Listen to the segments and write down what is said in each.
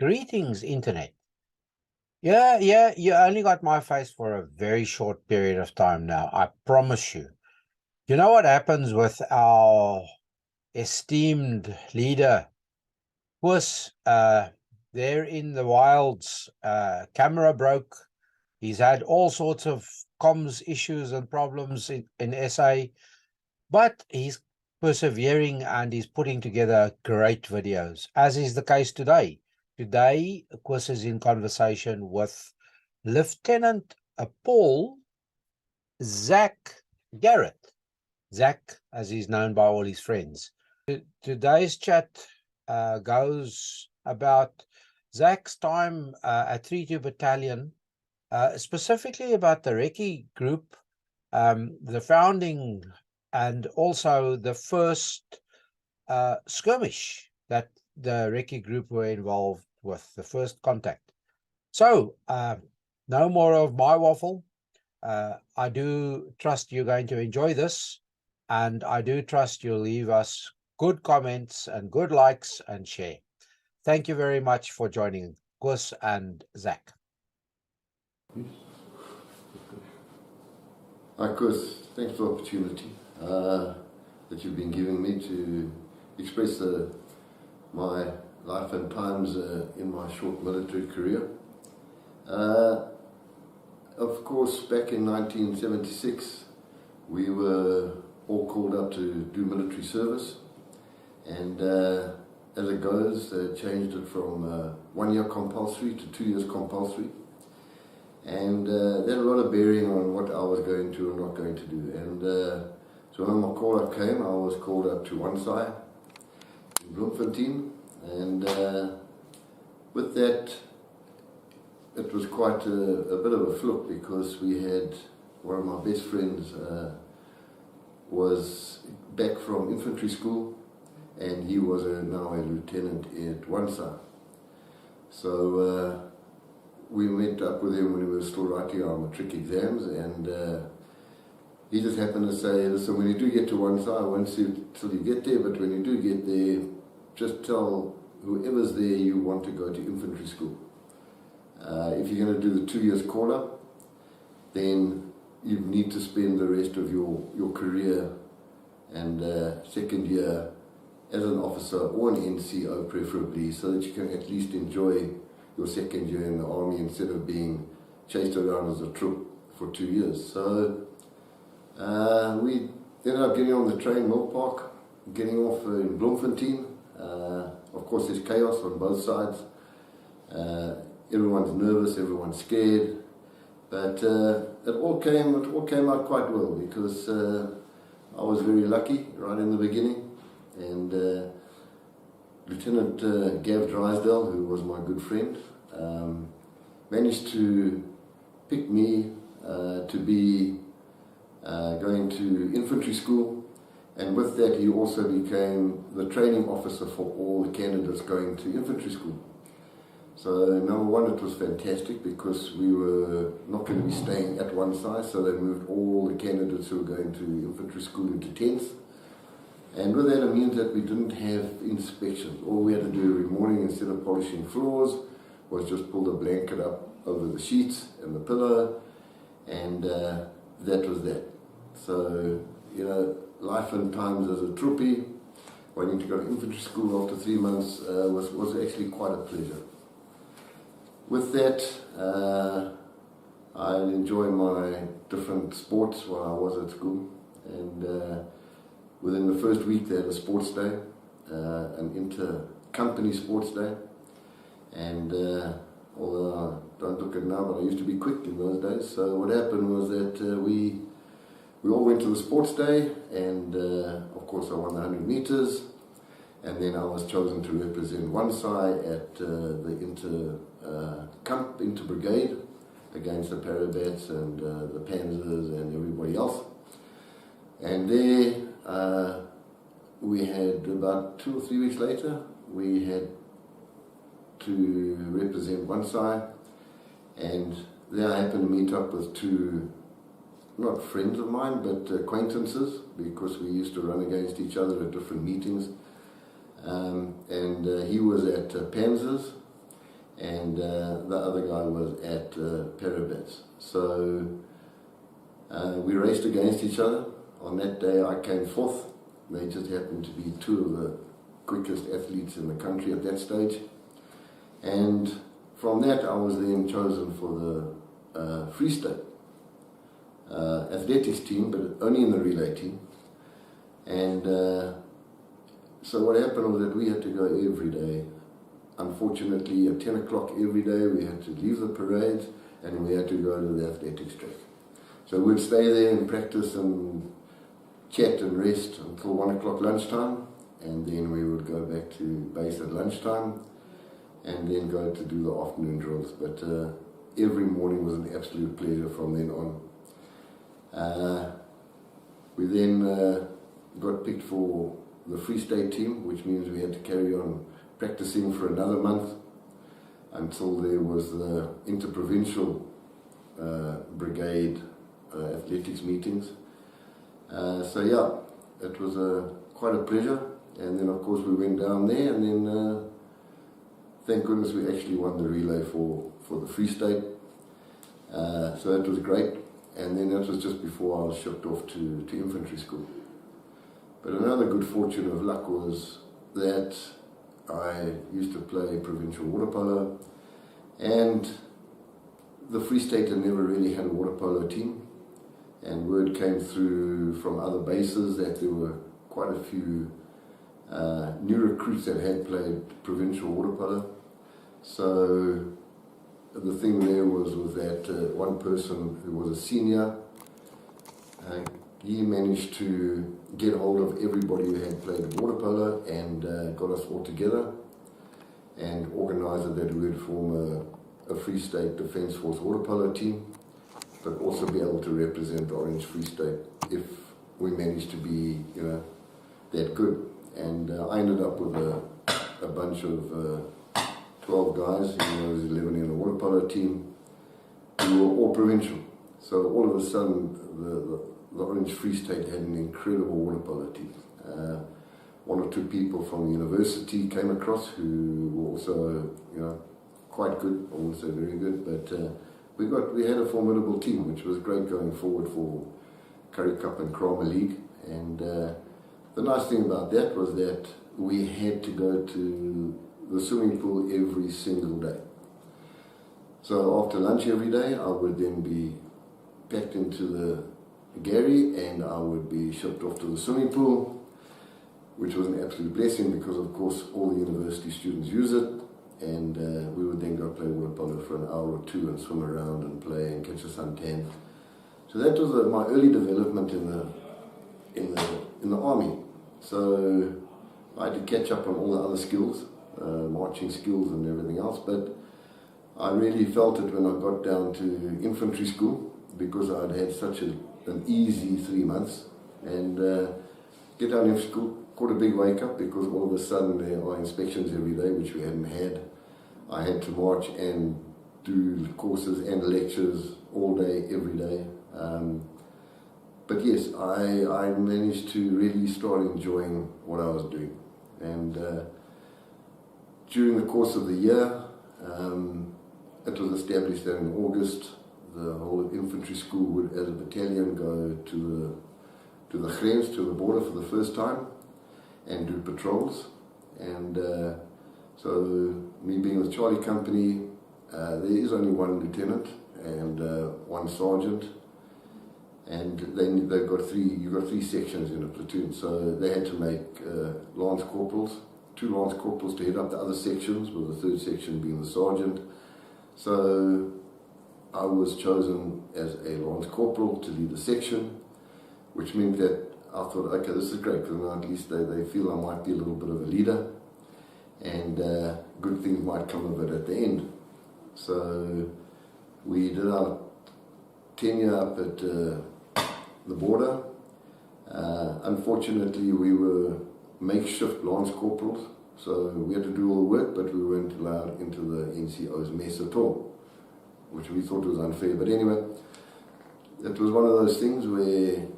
Greetings, Internet. Yeah, you only got my face for a very short period of time now, I promise you. You know what happens with our esteemed leader? Puss, there in the wilds, camera broke. He's had all sorts of comms issues and problems in SA, but he's persevering and he's putting together great videos, as is the case today. Today, Chris is in conversation with Lieutenant Paul Zach Garratt. Zach, as he's known by all his friends. Today's chat goes about Zach's time at 32 Battalion, specifically about the Recce group, the founding, and also the first skirmish that the Recce group were involved with, the first contact. So, no more of my waffle. I do trust you're going to enjoy this, and I do trust you'll leave us good comments and good likes and share. Thank you very much for joining Gus and Zach. Hi Gus, thanks for the opportunity that you've been giving me to express my life and times in my short military career. Of course, back in 1976, we were all called up to do military service, and as it goes, they changed it from 1 year compulsory to 2 years compulsory, and that had a lot of bearing on what I was going to and not going to do. And so when my call up came, I was called up to Wansai in Bloemfontein, and with that, it was quite a bit of a flip, because we had one of my best friends was back from infantry school, and he was now a lieutenant at Wansai. So we met up with him when we were still writing our matric exams, and he just happened to say, listen, when you do get to Wansai, I won't see you till you get there, but when you do get there, just tell whoever's there you want to go to infantry school. If you're going to do the 2 years call-up, then you need to spend the rest of your career and second year as an officer or an NCO preferably, so that you can at least enjoy your second year in the army instead of being chased around as a troop for 2 years. So we ended up getting on the train, Mill Park, getting off in Bloemfontein. Of course, there's chaos on both sides. Everyone's nervous, everyone's scared, but it all came out quite well, because I was very lucky right in the beginning, and Lieutenant Gav Drysdale, who was my good friend, managed to pick me to be going to infantry school, and with that he also became the training officer for all the candidates going to infantry school. So number one, it was fantastic, because we were not going to be staying at one side, so they moved all the candidates who were going to infantry school into tents. And with that, it means that we didn't have inspections. All we had to do every morning, instead of polishing floors, was just pull the blanket up over the sheets and the pillow, and that was that. So, you know, life and times as a troopie, wanting to go to infantry school after 3 months was actually quite a pleasure. With that, I enjoy my different sports while I was at school, and within the first week they had a sports day, an inter-company sports day, and although I don't look at it now, but I used to be quick in those days. So what happened was that we all went to the sports day, and of course I won the 100 meters, and then I was chosen to represent Wansai at the inter-brigade against the Parabats and the Panzers and everybody else. And there we had, about 2 or 3 weeks later, we had to represent Wansai, and there I happened to meet up with two, not friends of mine, but acquaintances, because we used to run against each other at different meetings. And he was at Panzers, and the other guy was at Parabats. So we raced against each other. On that day I came fourth. They just happened to be two of the quickest athletes in the country at that stage. And from that I was then chosen for the Free State athletics team, but only in the relay team. And so what happened was that we had to go every day. Unfortunately, at 10 o'clock every day we had to leave the parades and we had to go to the athletics track. So we'd stay there and practice and chat and rest until 1 o'clock lunchtime, and then we would go back to base at lunchtime and then go to do the afternoon drills. But every morning was an absolute pleasure from then on. We then got picked for the Free State team, which means we had to carry on practicing for another month until there was the interprovincial brigade athletics meetings. So yeah, it was quite a pleasure. And then of course we went down there, and then thank goodness we actually won the relay for the Free State. So that was great. And then that was just before I was shipped off to infantry school. But another good fortune of luck was that I used to play provincial water polo, and the Free State had never really had a water polo team, and word came through from other bases that there were quite a few new recruits that had played provincial water polo. So the thing there was that one person who was a senior, he managed to get hold of everybody who had played water polo and got us all together and organised that we would form a Free State Defence Force water polo team, but also be able to represent the Orange Free State if we managed to be, that good. And I ended up with a bunch of 12 guys, who was 11 in a water polo team, who were all provincial. So all of a sudden, the Orange Free State had an incredible water polo team. One or two people from the university came across who were also, quite good, I wouldn't say very good, but we had a formidable team, which was great going forward for Currie Cup and Kramer League. And the nice thing about that was that we had to go to the swimming pool every single day. So after lunch every day, I would then be packed into the Garratt and I would be shipped off to the swimming pool, which was an absolute blessing because of course all the university students use it, and we would then go play water polo for an hour or two and swim around and play and catch a suntan. So that was my early development in the army. So I had to catch up on all the other skills, marching skills and everything else, but I really felt it when I got down to infantry school because I'd had such an easy 3 months, and get down to school, caught a big wake up because all of a sudden there are inspections every day, which we hadn't had. I had to march and do courses and lectures all day, every day. But yes, I managed to really start enjoying what I was doing. And during the course of the year, it was established that in August, the whole infantry school would, as a battalion, go to the grens, to the border for the first time, and do patrols. And so, me being with Charlie Company, there is only one lieutenant and one sergeant, and then they've got you've got three sections in a platoon. So they had to make lance corporals, 2 lance corporals to head up the other sections, with the third section being the sergeant. So I was chosen as a lance corporal to lead the section, which meant that I thought, okay, this is great, because at least they feel I might be a little bit of a leader, and good things might come of it at the end. So we did our tenure up at the border. Unfortunately, we were makeshift lance corporals, so we had to do all the work, but we weren't allowed into the NCO's mess at all, which we thought was unfair. But anyway, it was one of those things where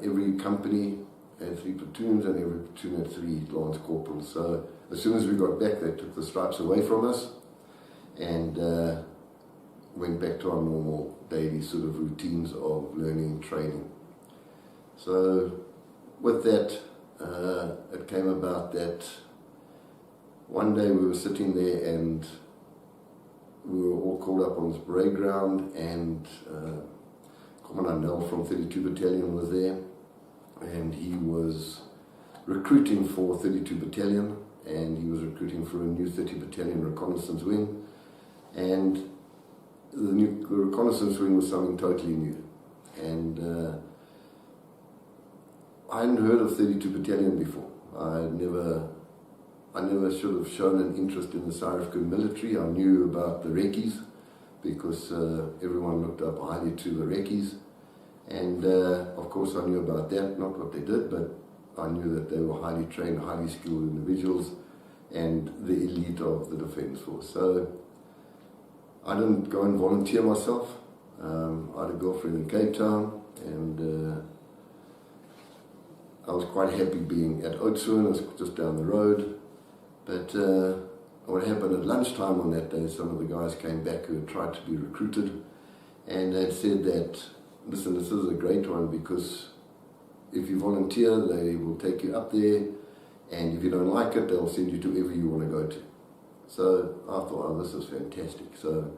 every company had 3 platoons and every platoon had 3 lance corporals. So as soon as we got back, they took the stripes away from us, and went back to our normal daily sort of routines of learning and training. So with that, it came about that one day we were sitting there and we were all called up on this parade ground, and Commandant Nell from 32 Battalion was there, and he was recruiting for 32 Battalion, and he was recruiting for a new 30 Battalion Reconnaissance wing, and the new Reconnaissance wing was something totally new, and I hadn't heard of 32 Battalion before. I never should have shown an interest in the South African military. I knew about the Recces because everyone looked up highly to the Recces, and of course I knew about that, not what they did, but I knew that they were highly trained, highly skilled individuals and the elite of the Defence Force. So I didn't go and volunteer myself. I had a girlfriend in Cape Town, and I was quite happy being at Oudtshoorn, just down the road. But what happened at lunchtime on that day, some of the guys came back who had tried to be recruited, and they'd said that, listen, this is a great one, because if you volunteer, they will take you up there, and if you don't like it, they'll send you to wherever you want to go to. So I thought, oh, this is fantastic. So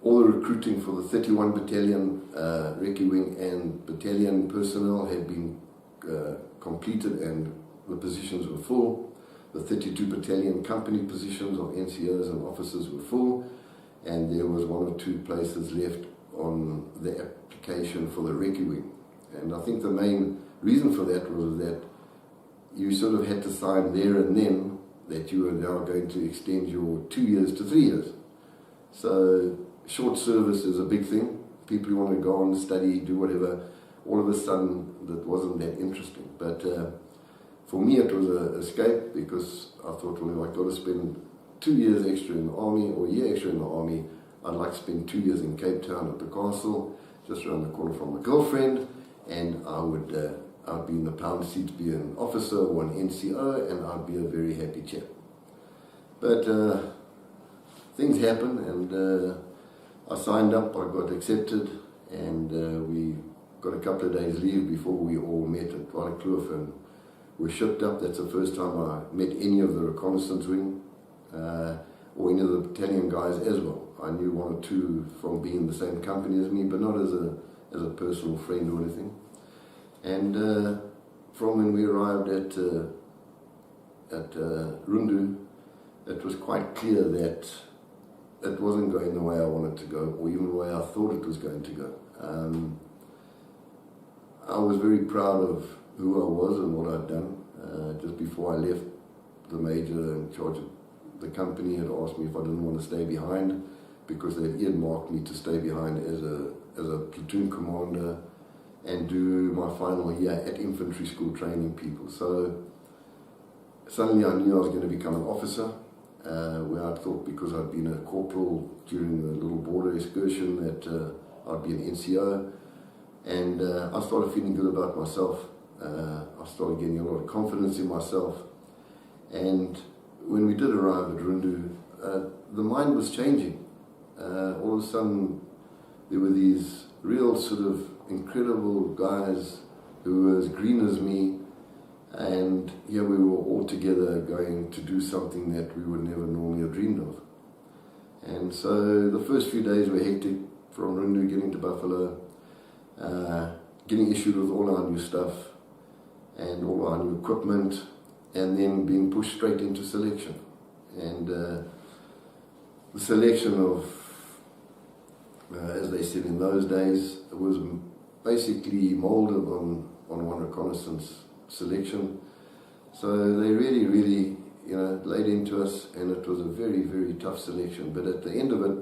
all the recruiting for the 31 Battalion, Recce Wing and Battalion personnel had been completed, and the positions were full. The 32 Battalion company positions of NCOs and officers were full, and there was one or two places left on the application for the Recce Wing. And I think the main reason for that was that you sort of had to sign there and then that you were now going to extend your 2 years to 3 years. So short service is a big thing. People who want to go on, study, do whatever, all of a sudden that wasn't that interesting. But for me it was an escape, because I thought, well, if I've got to spend 2 years extra in the army, or a year extra in the army, I'd like to spend 2 years in Cape Town at the castle, just around the corner from my girlfriend, and I'd be in the pound seat to be an officer or an NCO, and I'd be a very happy chap. But things happen, and I signed up, I got accepted, and we got a couple of days leave before we all met at Garratt, and we shipped up. That's the first time I met any of the reconnaissance wing, or any of the battalion guys as well. I knew one or two from being in the same company as me, but not as a personal friend or anything. And from when we arrived at Rundu, it was quite clear that it wasn't going the way I wanted to go, or even the way I thought it was going to go. I was very proud of who I was and what I'd done. Just before I left, the major in charge of the company had asked me if I didn't want to stay behind, because they'd earmarked me to stay behind as a platoon commander and do my final year at infantry school training people. So suddenly I knew I was going to become an officer, where I thought, because I'd been a corporal during the little border excursion, that I'd be an NCO. And I started feeling good about myself. I started getting a lot of confidence in myself. And when we did arrive at Rundu, the mind was changing. All of a sudden, there were these real sort of incredible guys who were as green as me, and here we were all together going to do something that we would never normally have dreamed of. And so the first few days were hectic, from Rundu getting to Buffalo, getting issued with all our new stuff and all our new equipment, and then being pushed straight into selection. And the selection of, as they said in those days, was basically molded on one reconnaissance selection. So they really, laid into us, and it was a very, very tough selection. But at the end of it,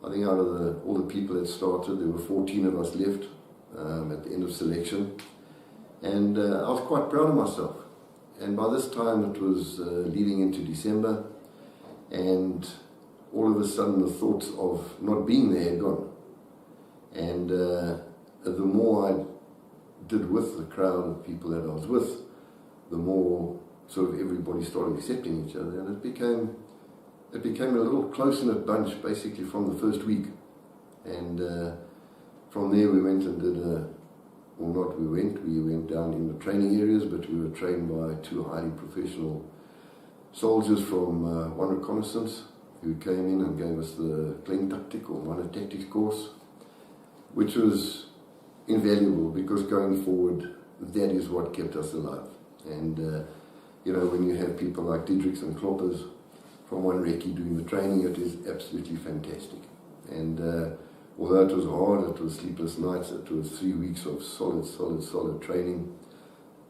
I think out of all the people that started, there were 14 of us left at the end of selection. And I was quite proud of myself. And by this time it was leading into December, and all of a sudden the thoughts of not being there had gone. And the more I did with the crowd of people that I was with, the more sort of everybody started accepting each other, and it became a little close-knit bunch basically from the first week. And from there we went and did we went down in the training areas, but we were trained by 2 highly professional soldiers from one Reconnaissance, who came in and gave us the Klein Tactic or Minor Tactics course, which was invaluable because going forward, that is what kept us alive. And you know, when you have people like Diedrichs and Kloppers from one recce doing the training, it is absolutely fantastic. And although it was hard, it was sleepless nights, it was 3 weeks of solid training.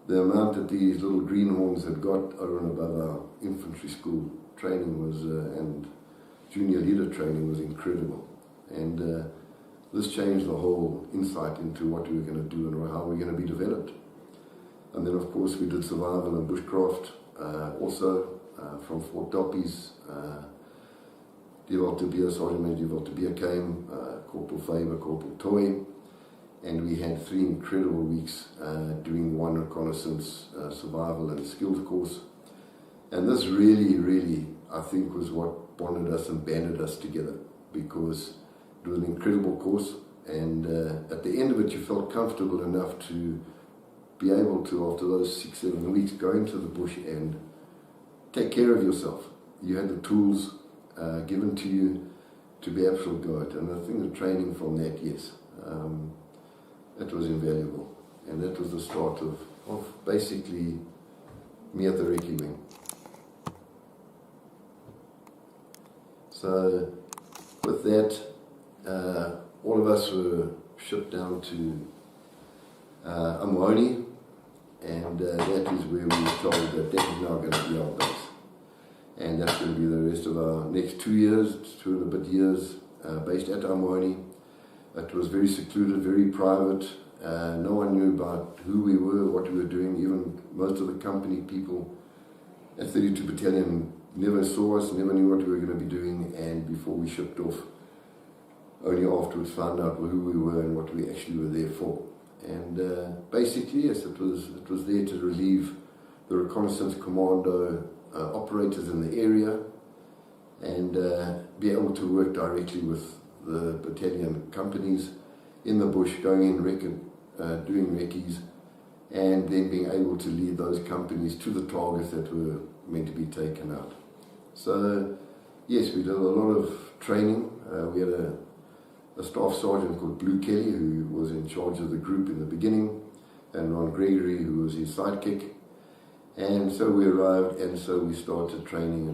The amount that these little greenhorns had got over and above our infantry school training was, and junior leader training was incredible. And this changed the whole insight into what we were going to do and how we were going to be developed. And then of course we did survival and bushcraft also from Fort Delpies. Sergeant Major Devaltebeer came, Corporal Faber, Corporal Toy, and we had 3 incredible weeks doing one Reconnaissance, survival and skills course. And this really, I think, was what bonded us and banded us together, because it was an incredible course, and at the end of it you felt comfortable enough to be able to, after those 6-7 weeks, go into the bush and take care of yourself. You had the tools given to you to be able to go it, and I think the training from that, yes, it was invaluable, and that was the start of basically me at the recce wing. So with that, all of us were shipped down to Amwoni, and that is where we were told that that is now going to be our base. And that's going to be the rest of our next 2 years, 2 and a bit years, based at Amwoni. It was very secluded, very private. No one knew about who we were, what we were doing. Even most of the company people at 32 Battalion never saw us, never knew what we were going to be doing, and before we shipped off, only afterwards found out who we were and what we actually were there for. And basically, yes, it was there to relieve the Reconnaissance Commando operators in the area, and be able to work directly with the battalion companies in the bush, going in doing recce's, and then being able to lead those companies to the targets that were meant to be taken out. So yes, we did a lot of training. We had a staff sergeant called Blue Kelly, who was in charge of the group in the beginning, and Ron Gregory, who was his sidekick. And so we arrived, and so we started training.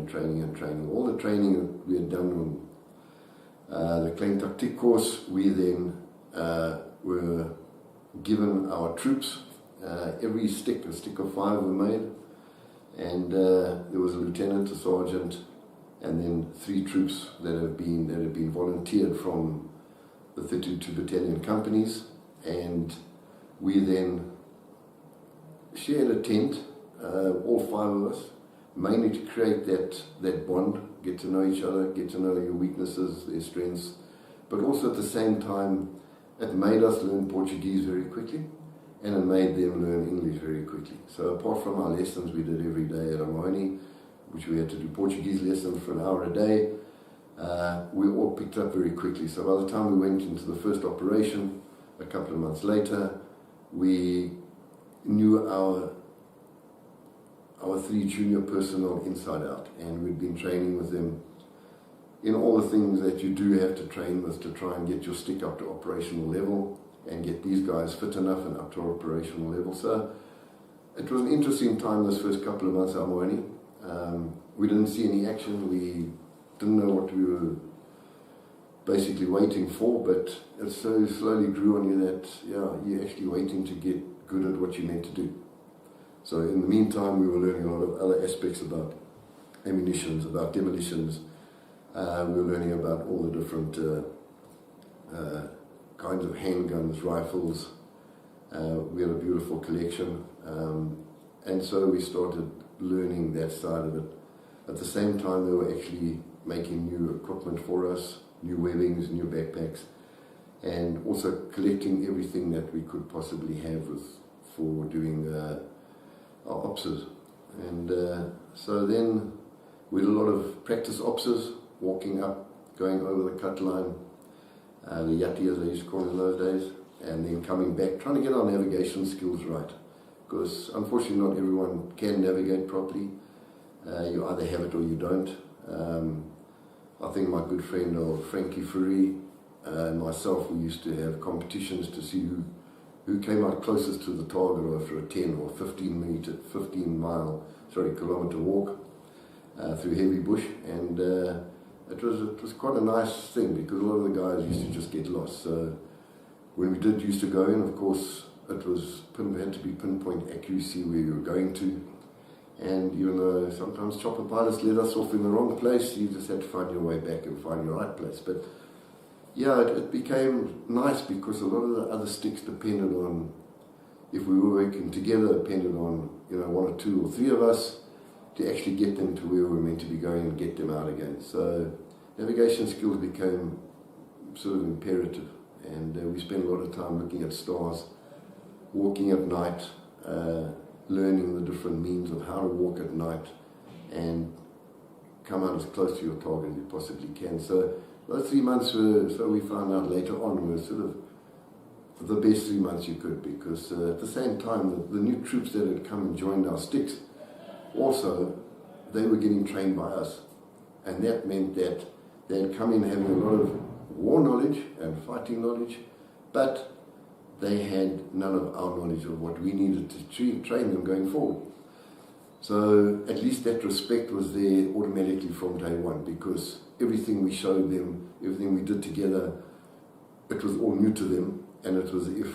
All the training that we had done on the Klein Tactic course, we then were given our troops. Every stick, a stick of 5 were made, and there was a lieutenant, a sergeant, and then 3 troops that had been volunteered from the 32 Battalion companies, and we then shared a tent, all 5 of us, mainly to create that bond, get to know each other, get to know your weaknesses, their strengths, but also at the same time it made us learn Portuguese very quickly, and it made them learn English very quickly. So apart from our lessons we did every day at Amwoni, which we had to do Portuguese lessons for an hour a day, we all picked up very quickly. So by the time we went into the first operation, a couple of months later, we knew our 3 junior personnel inside out, and we'd been training with them in all the things that you do have to train with to try and get your stick up to operational level and get these guys fit enough and up to operational level. So it was an interesting time those first couple of months at Amwoni. We didn't see any action, we didn't know what we were basically waiting for, but it so slowly grew on you that, yeah, you're actually waiting to get good at what you're meant to do. So in the meantime, we were learning a lot of other aspects about ammunitions, about demolitions. We were learning about all the different kinds of handguns, rifles. We had a beautiful collection. And so we started learning that side of it. At the same time, they were actually making new equipment for us, new webbings, new backpacks, and also collecting everything that we could possibly have for doing our opses. And so then We had a lot of practice opses, walking up, going over the cut line, the yati as they used to call it in those days, and then coming back, trying to get our navigation skills right. Because unfortunately not everyone can navigate properly. You either have it or you don't. I think my good friend Frankie Furry and myself, we used to have competitions to see who came out closest to the target after a 10 or 15-kilometer walk through heavy bush, and it was quite a nice thing because a lot of the guys used to just get lost. So when we used to go in, of course, it had to be pinpoint accuracy where you were going to, and even though sometimes chopper pilots let us off in the wrong place, you just had to find your way back and find your right place. But yeah, it became nice because a lot of the other sticks depended on, if we were working together, depended on, you know, 1 or 2 or 3 of us to actually get them to where we were meant to be going and get them out again. So navigation skills became sort of imperative, and we spent a lot of time looking at stars, walking at night, learning the different means of how to walk at night and come out as close to your target as you possibly can. So those 3 months were, so we found out later on, were sort of the best 3 months you could, because at the same time, the new troops that had come and joined our sticks, also, they were getting trained by us. And that meant that they had come in having a lot of war knowledge and fighting knowledge, but they had none of our knowledge of what we needed to train them going forward. So at least that respect was there automatically from day one, because everything we showed them, everything we did together, it was all new to them, and it was as if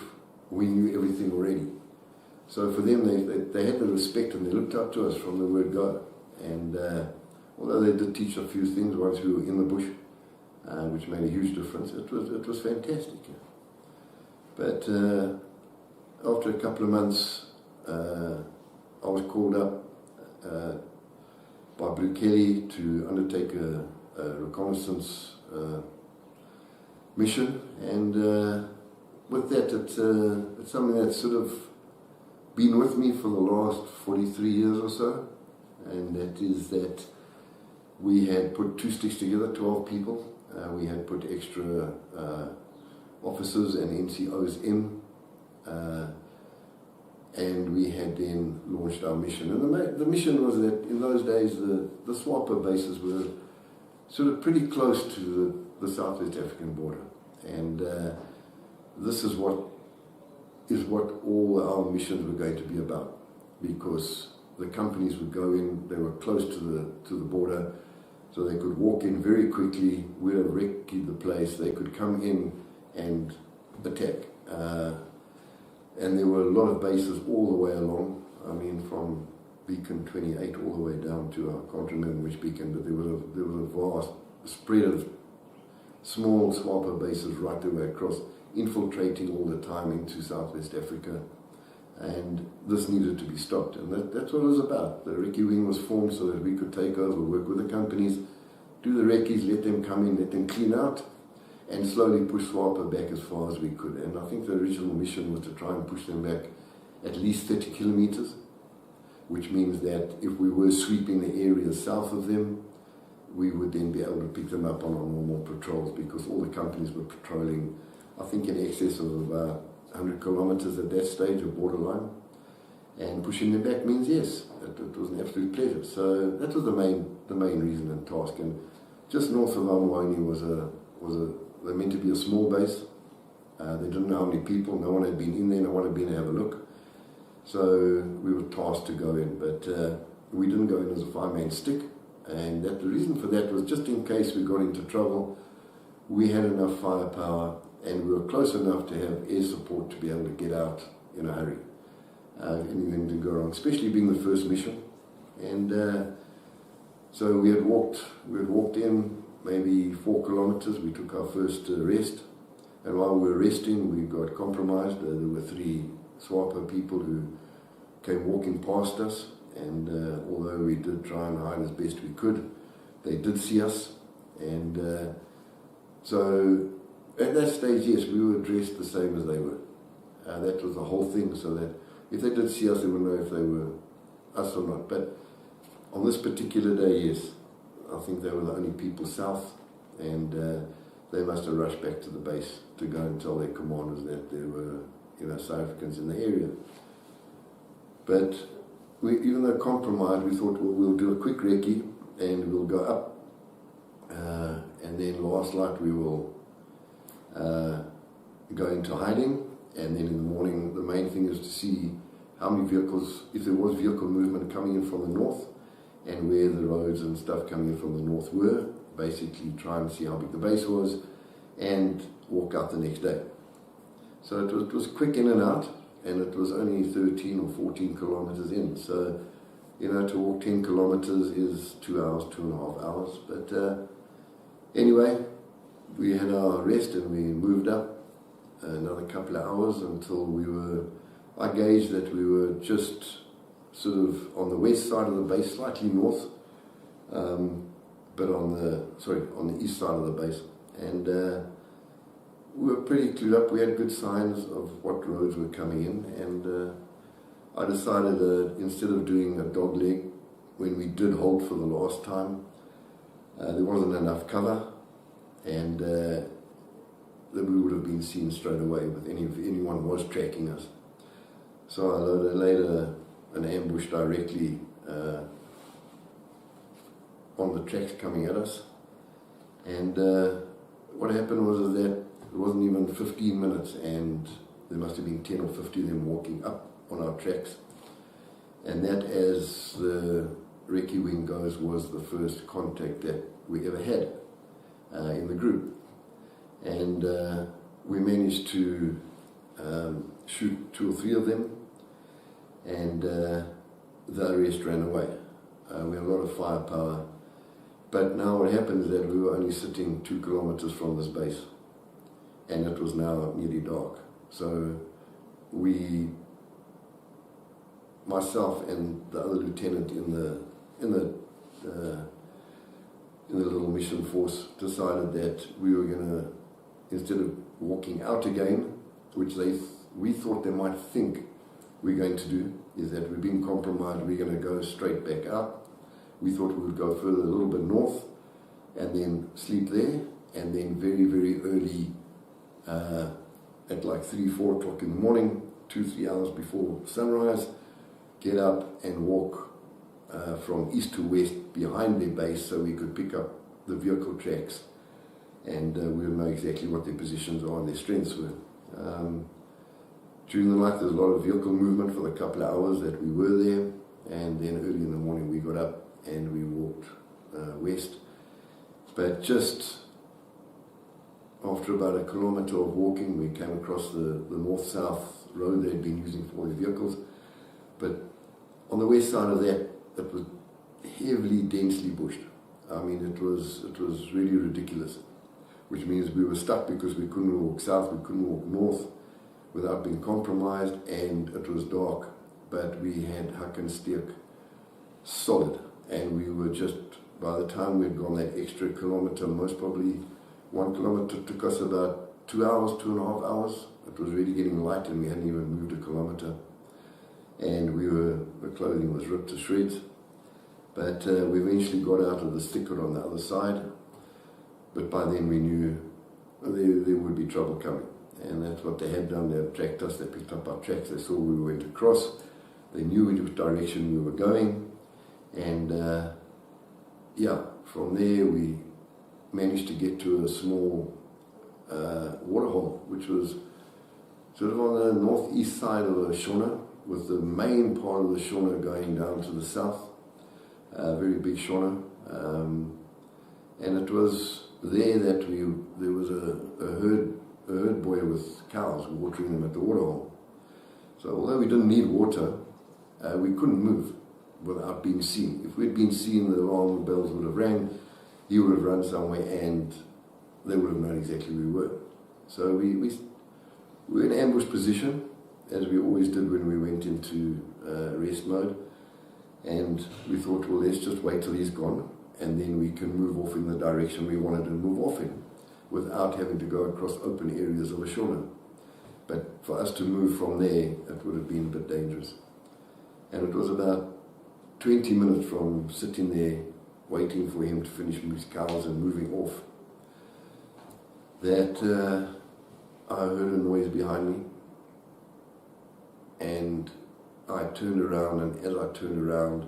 we knew everything already. So for them, they had the respect and they looked up to us from the word go. And although they did teach a few things once we were in the bush, which made a huge difference, it was fantastic. But after a couple of months, I was called up by Blue Kelly to undertake a reconnaissance mission, and with that, it's something that's sort of been with me for the last 43 years or so, and that is that we had put 2 sticks together, 12 people. We had put extra officers and NCOs in, and we had then launched our mission. And the mission was that in those days the swapper bases were sort of pretty close to the Southwest African border, and this is what all our missions were going to be about, because the companies would go in, they were close to the border, so they could walk in very quickly. We'd have wrecked the place, they could come in and attack. And there were a lot of bases all the way along, I mean from Beacon 28 all the way down to, I can't remember which beacon, but there was a vast spread of small swapper bases right the way across, infiltrating all the time into Southwest Africa, and this needed to be stopped, and that's what it was about. The recce wing was formed so that we could take over, work with the companies, do the recces, let them come in, let them clean out, and slowly push swapper back as far as we could. And I think the original mission was to try and push them back at least 30 kilometers, which means that if we were sweeping the area south of them, we would then be able to pick them up on our normal patrols, because all the companies were patrolling, I think, in excess of about 100 kilometers at that stage of borderline, and pushing them back means yes, it was an absolute pleasure. So that was the main reason and task. And just north of Amwani was they meant to be a small base. They didn't know how many people, no one had been in there, no one had been to have a look. So we were tasked to go in, but we didn't go in as a 5-man stick, and the reason for that was just in case we got into trouble, we had enough firepower and we were close enough to have air support to be able to get out in a hurry. If anything did go wrong, especially being the first mission. And so we had walked in maybe 4 kilometers, we took our first rest, and while we were resting we got compromised. There were 3 swapper people who came walking past us, and although we did try and hide as best we could, they did see us, and so at that stage, yes, we were dressed the same as they were. That was the whole thing, so that if they did see us, they would know if they were us or not. But on this particular day, yes, I think they were the only people south, and they must have rushed back to the base to go and tell their commanders that there were, South Africans in the area. But even though compromised, we thought, well, we'll do a quick recce and we'll go up. And then last night we will go into hiding, and then in the morning the main thing is to see how many vehicles, if there was vehicle movement coming in from the north, and where the roads and stuff coming in from the north were. Basically try and see how big the base was and walk out the next day. So it was quick in and out, and it was only 13 or 14 kilometers in. So, to walk 10 kilometers is 2 hours, 2.5 hours. But anyway, we had our rest and we moved up another couple of hours until I gauged that we were just sort of on the west side of the base, slightly north, but on the east side of the base. And we were pretty clued up. We had good signs of what roads were coming in, and I decided that instead of doing a dog leg, when we did hold for the last time, there wasn't enough cover, and that we would have been seen straight away if anyone was tracking us. So I laid an ambush directly on the tracks coming at us, and what happened was that it wasn't even 15 minutes and there must have been 10 or 15 of them walking up on our tracks, and that, as the recce wing goes, was the first contact that we ever had in the group. And we managed to shoot 2 or 3 of them, and the rest ran away. We had a lot of firepower, but now what happened is that we were only sitting 2 kilometers from this base, and it was now nearly dark. So myself and the other lieutenant in the little mission force decided that we were going to, instead of walking out again, which we thought they might think we're going to do, is that we've been compromised, we're going to go straight back out. We thought we would go further, a little bit north, and then sleep there, and then very, very early, at like 3, 4 o'clock in the morning, 2-3 hours before sunrise, get up and walk from east to west behind their base, so we could pick up the vehicle tracks, and we'll know exactly what their positions are and their strengths were. During the night there's a lot of vehicle movement for the couple of hours that we were there, and then early in the morning we got up and we walked west. But just after about 1 kilometer of walking, we came across the north-south road they'd been using for their vehicles. But on the west side of that, it was heavily, densely bushed. I mean, it was really ridiculous, which means we were stuck because we couldn't walk south, we couldn't walk north without being compromised, and it was dark, but we had huck and steek solid, and we were just, by the time we'd gone that extra kilometer, most probably 1 kilometer took us about 2 hours, 2.5 hours. It was really getting light and we hadn't even moved 1 kilometer, and the clothing was ripped to shreds. But we eventually got out of the thicket on the other side, but by then we knew there would be trouble coming, and that's what they had done. They had tracked us, they picked up our tracks, they saw we went across, they knew in which direction we were going, and from there we managed to get to a small waterhole, which was sort of on the northeast side of the Shona, with the main part of the Shona going down to the south. Very big Shona, and it was there that there was a herd boy with cows watering them at the waterhole. So although we didn't need water, we couldn't move without being seen. If we'd been seen, the alarm bells would have rang, he would have run somewhere, and they would have known exactly where we were. So we were in ambush position, as we always did when we went into rest mode. And we thought, well, let's just wait till he's gone, and then we can move off in the direction we wanted to move off in, without having to go across open areas of a Shona. But for us to move from there, it would have been a bit dangerous. And it was about 20 minutes from sitting there waiting for him to finish his cows and moving off, that I heard a noise behind me, and I turned around, and as I turned around,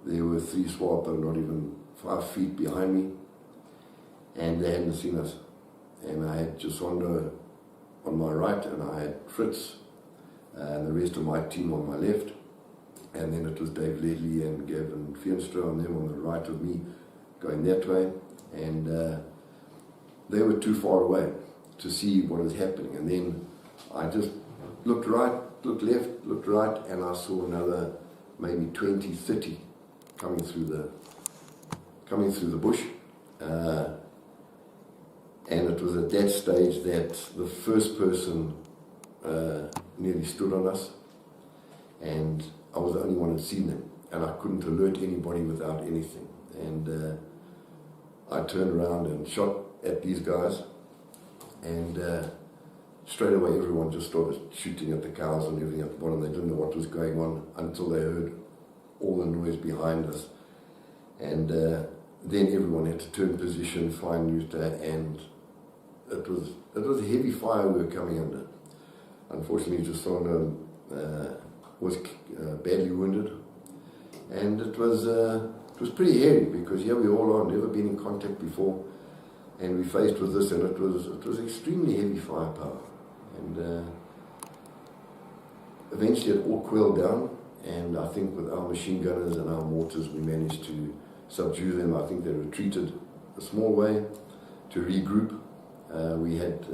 there were 3 SWAPO not even 5 feet behind me, and they hadn't seen us. And I had Jasondo on my right, and I had Fritz and the rest of my team on my left, and then it was Dave Ledley and Gavin Feenstra on them on the right of me, going that way, and they were too far away to see what was happening. And then I just looked right, looked left, looked right, and I saw another maybe 20, 30 coming through the bush. And it was at that stage that the first person nearly stood on us, and I was the only one who had seen them, and I couldn't alert anybody without anything. And I turned around and shot at these guys, and straight away everyone just started shooting at the cows and everything at the bottom. They didn't know what was going on until they heard all the noise behind us, and then everyone had to turn position, find neuter, and it was a heavy fire we were coming under. Unfortunately, Jasondo was badly wounded, and it was pretty hairy, because here we all are, never been in contact before, and we faced with this, and it was extremely heavy firepower. And eventually it all quelled down, and I think with our machine gunners and our mortars we managed to subdue them. I think they retreated a small way to regroup. We had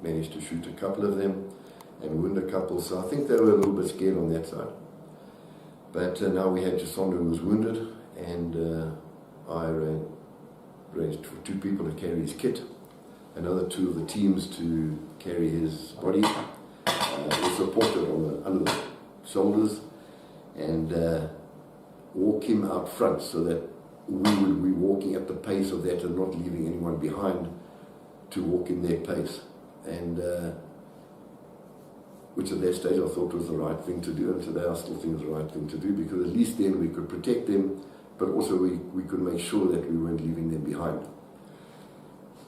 managed to shoot a couple of them and wound a couple, so I think they were a little bit scared on that side. But now we had Jasondo, who was wounded, and I arranged for 2 people to carry his kit, another 2 of the teams to carry his body, supported under the shoulders, and walk him out front, so that we would be walking at the pace of that and not leaving anyone behind to walk in their pace. And which at that stage I thought was the right thing to do, and today I still think it's the right thing to do, because at least then we could protect them, but also we could make sure that we weren't leaving them behind.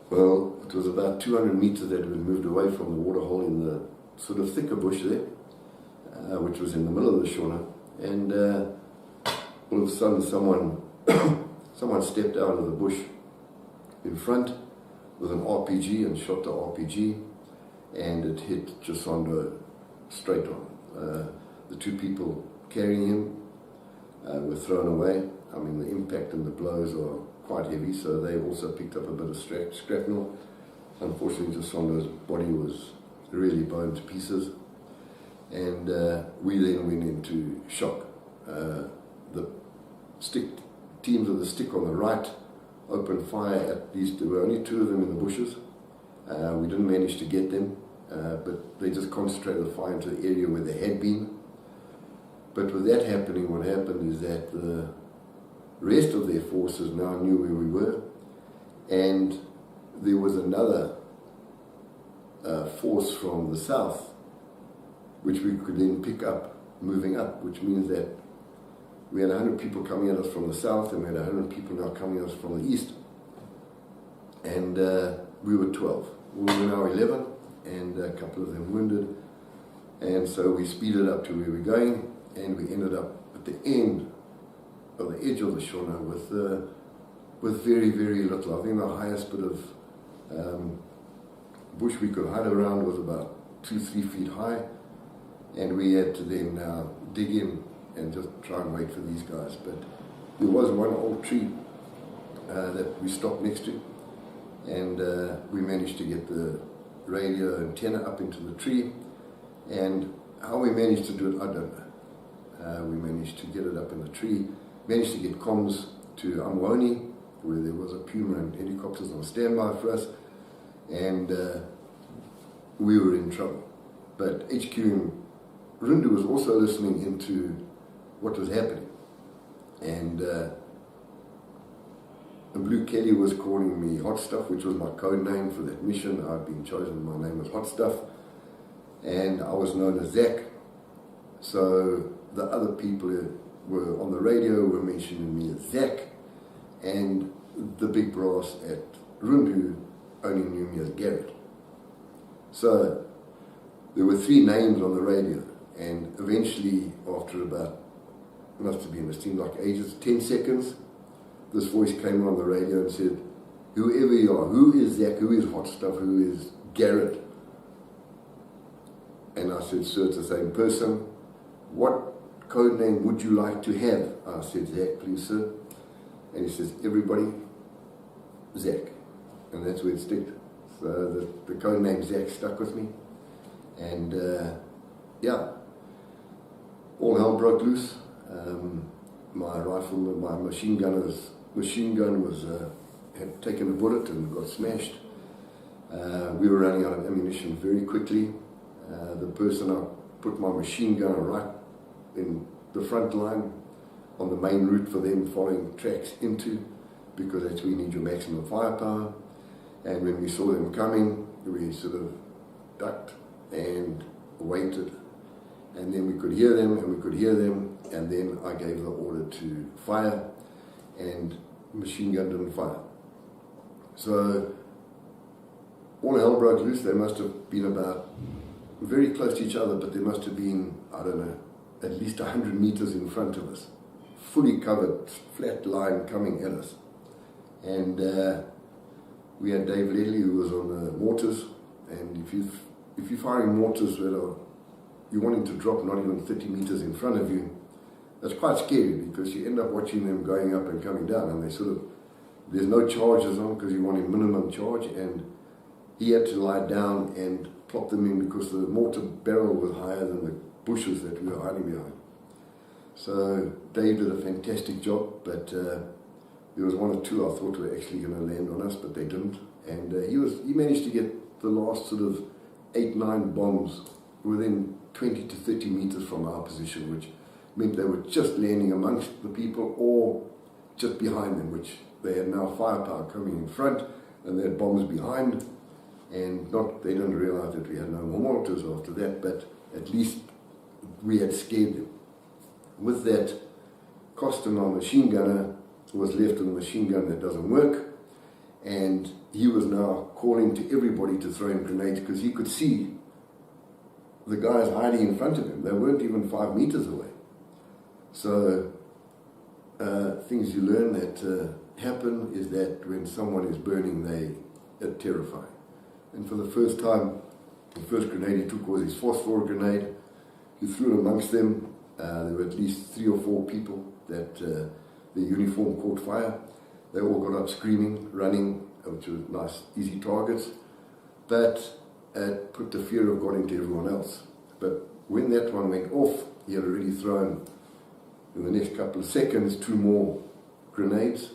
Well, it was about 200 meters that we moved away from the waterhole in the sort of thicker bush there, which was in the middle of the Shona, and all of a sudden someone stepped out of the bush in front with an RPG and shot the RPG, and it hit Jasondo straight on. The 2 people carrying him were thrown away. I mean, the impact and the blows are quite heavy, so they also picked up a bit of shrapnel. Unfortunately, Jasondo's body was really blown to pieces, and we then went into shock. The teams of the stick on the right opened fire at these. There were only 2 of them in the bushes. We didn't manage to get them, but they just concentrated the fire into the area where they had been. But with that happening, what happened is that the rest of their forces now knew where we were, and there was another force from the south which we could then pick up moving up, which means that we had 100 people coming at us from the south, and we had 100 people now coming at us from the east, and we were 12. We were now 11, and a couple of them wounded, and so we speeded up to where we were going, and we ended up at the end of the edge of the Shona with very, very little. I think the highest bit of bush we could hide around was about 2-3 feet high, and we had to then now dig in and just try and wait for these guys. But there was one old tree that we stopped next to, and we managed to get the radio antenna up into the tree, and how we managed to do it, I don't know. We managed to get it up in the tree, managed to get comms to Amwoni, where there was a Puma and helicopters on standby for us, and we were in trouble. But HQ in Rundu was also listening into what was happening, and Blue Kelly was calling me Hot Stuff, which was my code name for that mission. I'd been chosen, my name was Hot Stuff, and I was known as Zach. So the other people who were on the radio were mentioning me as Zach, and the big brass at Rundu only knew me as Garratt. So there were 3 names on the radio, and eventually, after about, it seemed like ages, 10 seconds, this voice came on the radio and said, "Whoever you are, who is Zach, who is Hot Stuff, who is Garratt?" And I said, "Sir, it's the same person. What code name would you like to have?" I said, "Zach, please, sir." And he says, "Everybody, Zach." And that's where it stuck. So the code name Zach stuck with me. And yeah, all hell broke loose. My rifleman, my machine gun was had taken a bullet and got smashed. We were running out of ammunition very quickly. The person I put my machine gun right in the front line on the main route for them following tracks into, because that's where you need your maximum firepower. And when we saw them coming, we sort of ducked and waited. And then we could hear them, and then I gave the order to fire, and the machine gun didn't fire. So all hell broke loose. They must have been about very close to each other, but there must have been, I don't know, at least 100 meters in front of us, fully covered, flat line coming at us. And we had Dave Ledley, who was on the mortars, and if you're firing mortars that are, you're wanting to drop not even 30 meters in front of you, that's quite scary, because you end up watching them going up and coming down, and they sort of, there's no charges on because you want a minimum charge, and he had to lie down and plop them in because the mortar barrel was higher than the bushes that we were hiding behind. So Dave did a fantastic job, but there was 1 or 2 I thought were actually going to land on us, but they didn't. And he managed to get the last sort of 8-9 bombs within 20 to 30 meters from our position, which meant they were just landing amongst the people or just behind them, which they had now firepower coming in front and they had bombs behind. And they didn't realize that we had no more mortars after that, but at least we had scared them. With that, Costin, our machine gunner, was left with a machine gun that doesn't work, and he was now calling to everybody to throw in grenades because he could see the guys hiding in front of him. They weren't even 5 meters away. So things you learn that happen is that when someone is burning, they are terrifying. And for the first time, the first grenade he took was his phosphor grenade. He threw it amongst them. There were at least 3 or 4 people that the uniform caught fire. They all got up screaming, running, which was nice, easy targets. But it put the fear of God into everyone else. But when that one went off, he had already thrown, in the next couple of seconds, 2 more grenades.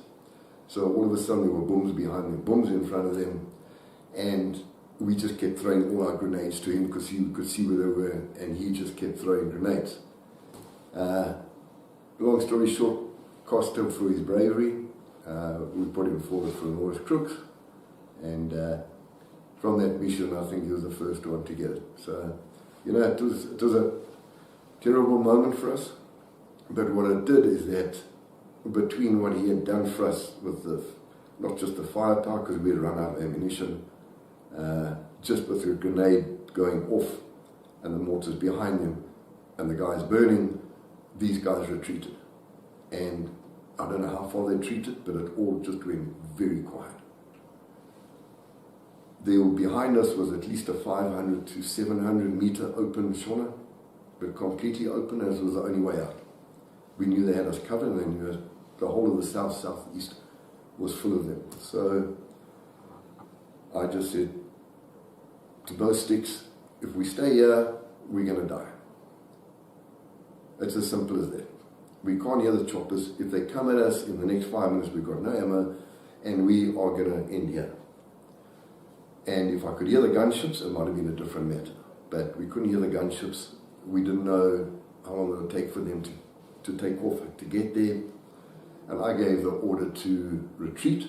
So all of a sudden there were bombs behind them, bombs in front of them, and we just kept throwing all our grenades to him because he could see where they were, and he just kept throwing grenades. Long story short, cost him for his bravery. We put him forward for an Norris Crooks, and from that mission I think he was the first one to get it. So, you know, it was a terrible moment for us, but what it did is that between what he had done for us with not just the firepower, because we had run out of ammunition, just with the grenade going off and the mortars behind them and the guys burning, these guys retreated. And I don't know how far they retreated, but it all just went very quiet. There behind us was at least a 500 to 700 meter open shona, but completely open, as was the only way out. We knew they had us covered, and they knew the whole of the southeast was full of them. So I just said to both sticks, if we stay here, we're going to die. It's as simple as that. We can't hear the choppers. If they come at us in the next 5 minutes, we've got no ammo, and we are going to end here. And if I could hear the gunships, it might have been a different matter. But we couldn't hear the gunships. We didn't know how long it would take for them to take off, to get there. And I gave the order to retreat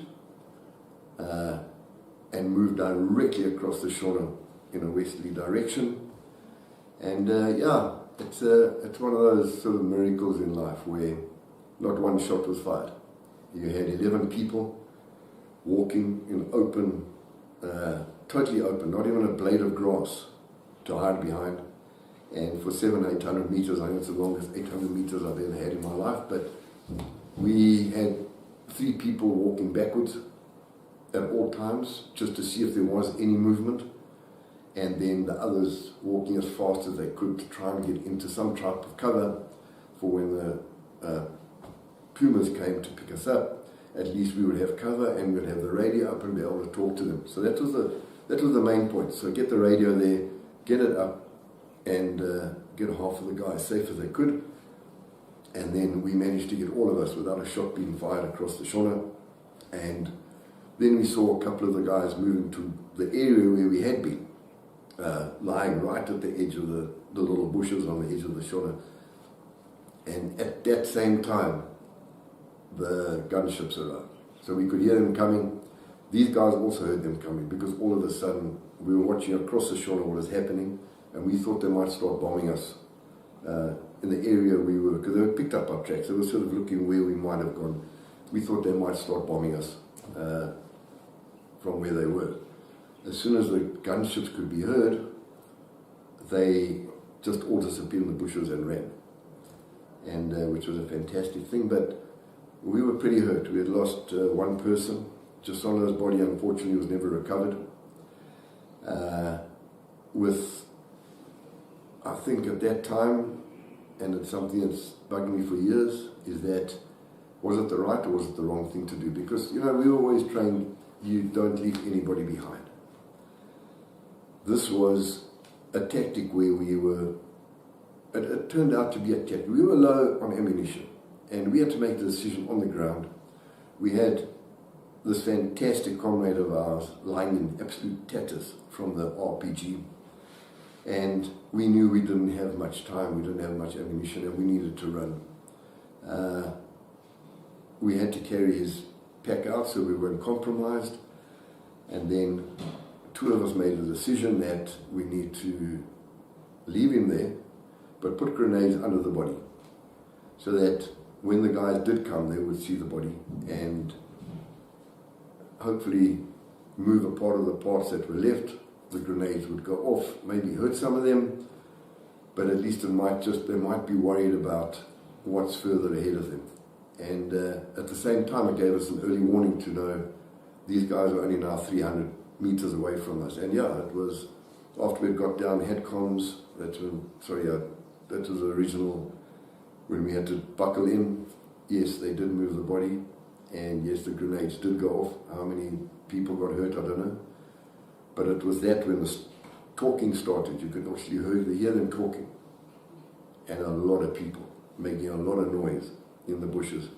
and move directly across the shore in a westerly direction. And yeah, it's one of those sort of miracles in life where not one shot was fired. You had 11 people walking in open, totally open, not even a blade of grass to hide behind. And for 700-800 meters, I think it's the longest 800 meters I've ever had in my life, but we had 3 people walking backwards at all times just to see if there was any movement, and then the others walking as fast as they could to try and get into some type of cover for when the Pumas came to pick us up. At least we would have cover and we'd have the radio up and be able to talk to them. So that was the main point. So get the radio there, get it up, and get half of the guys safe as they could. And then we managed to get all of us without a shot being fired across the Shona. And then we saw a couple of the guys moving to the area where we had been, lying right at the edge of the little bushes on the edge of the Shona. And at that same time, the gunships arrived. So we could hear them coming. These guys also heard them coming, because all of a sudden we were watching across the Shona what was happening, and we thought they might start bombing us in the area we were, because they were picked up our tracks. They were sort of looking where we might have gone. We thought they might start bombing us from where they were. As soon as the gunships could be heard, they just all disappeared in the bushes and ran, and which was a fantastic thing. But we were pretty hurt. We had lost one person. Jasonda's body, unfortunately, was never recovered. I think at that time, and it's something that's bugged me for years, is that, was it the right or was it the wrong thing to do? Because, we were always trained, you don't leave anybody behind. This was a tactic where we were, it turned out to be a tactic. We were low on ammunition, and we had to make the decision on the ground. We had this fantastic comrade of ours lying in absolute tatters from the RPG, and we knew we didn't have much time, we didn't have much ammunition, and we needed to run. We had to carry his pack out so we weren't compromised, and then 2 of us made a decision that we need to leave him there, but put grenades under the body, so that when the guys did come, they would see the body and hopefully move a part of the parts that were left. The grenades would go off, maybe hurt some of them, but at least they might be worried about what's further ahead of them. And at the same time, it gave us an early warning to know these guys are only now 300 meters away from us. And yeah, it was after we got down, had comms, that was the original, when we had to buckle in. Yes, they did move the body, and yes, the grenades did go off. How many people got hurt, I don't know. But it was that when the talking started, you could actually hear them talking, and a lot of people making a lot of noise in the bushes.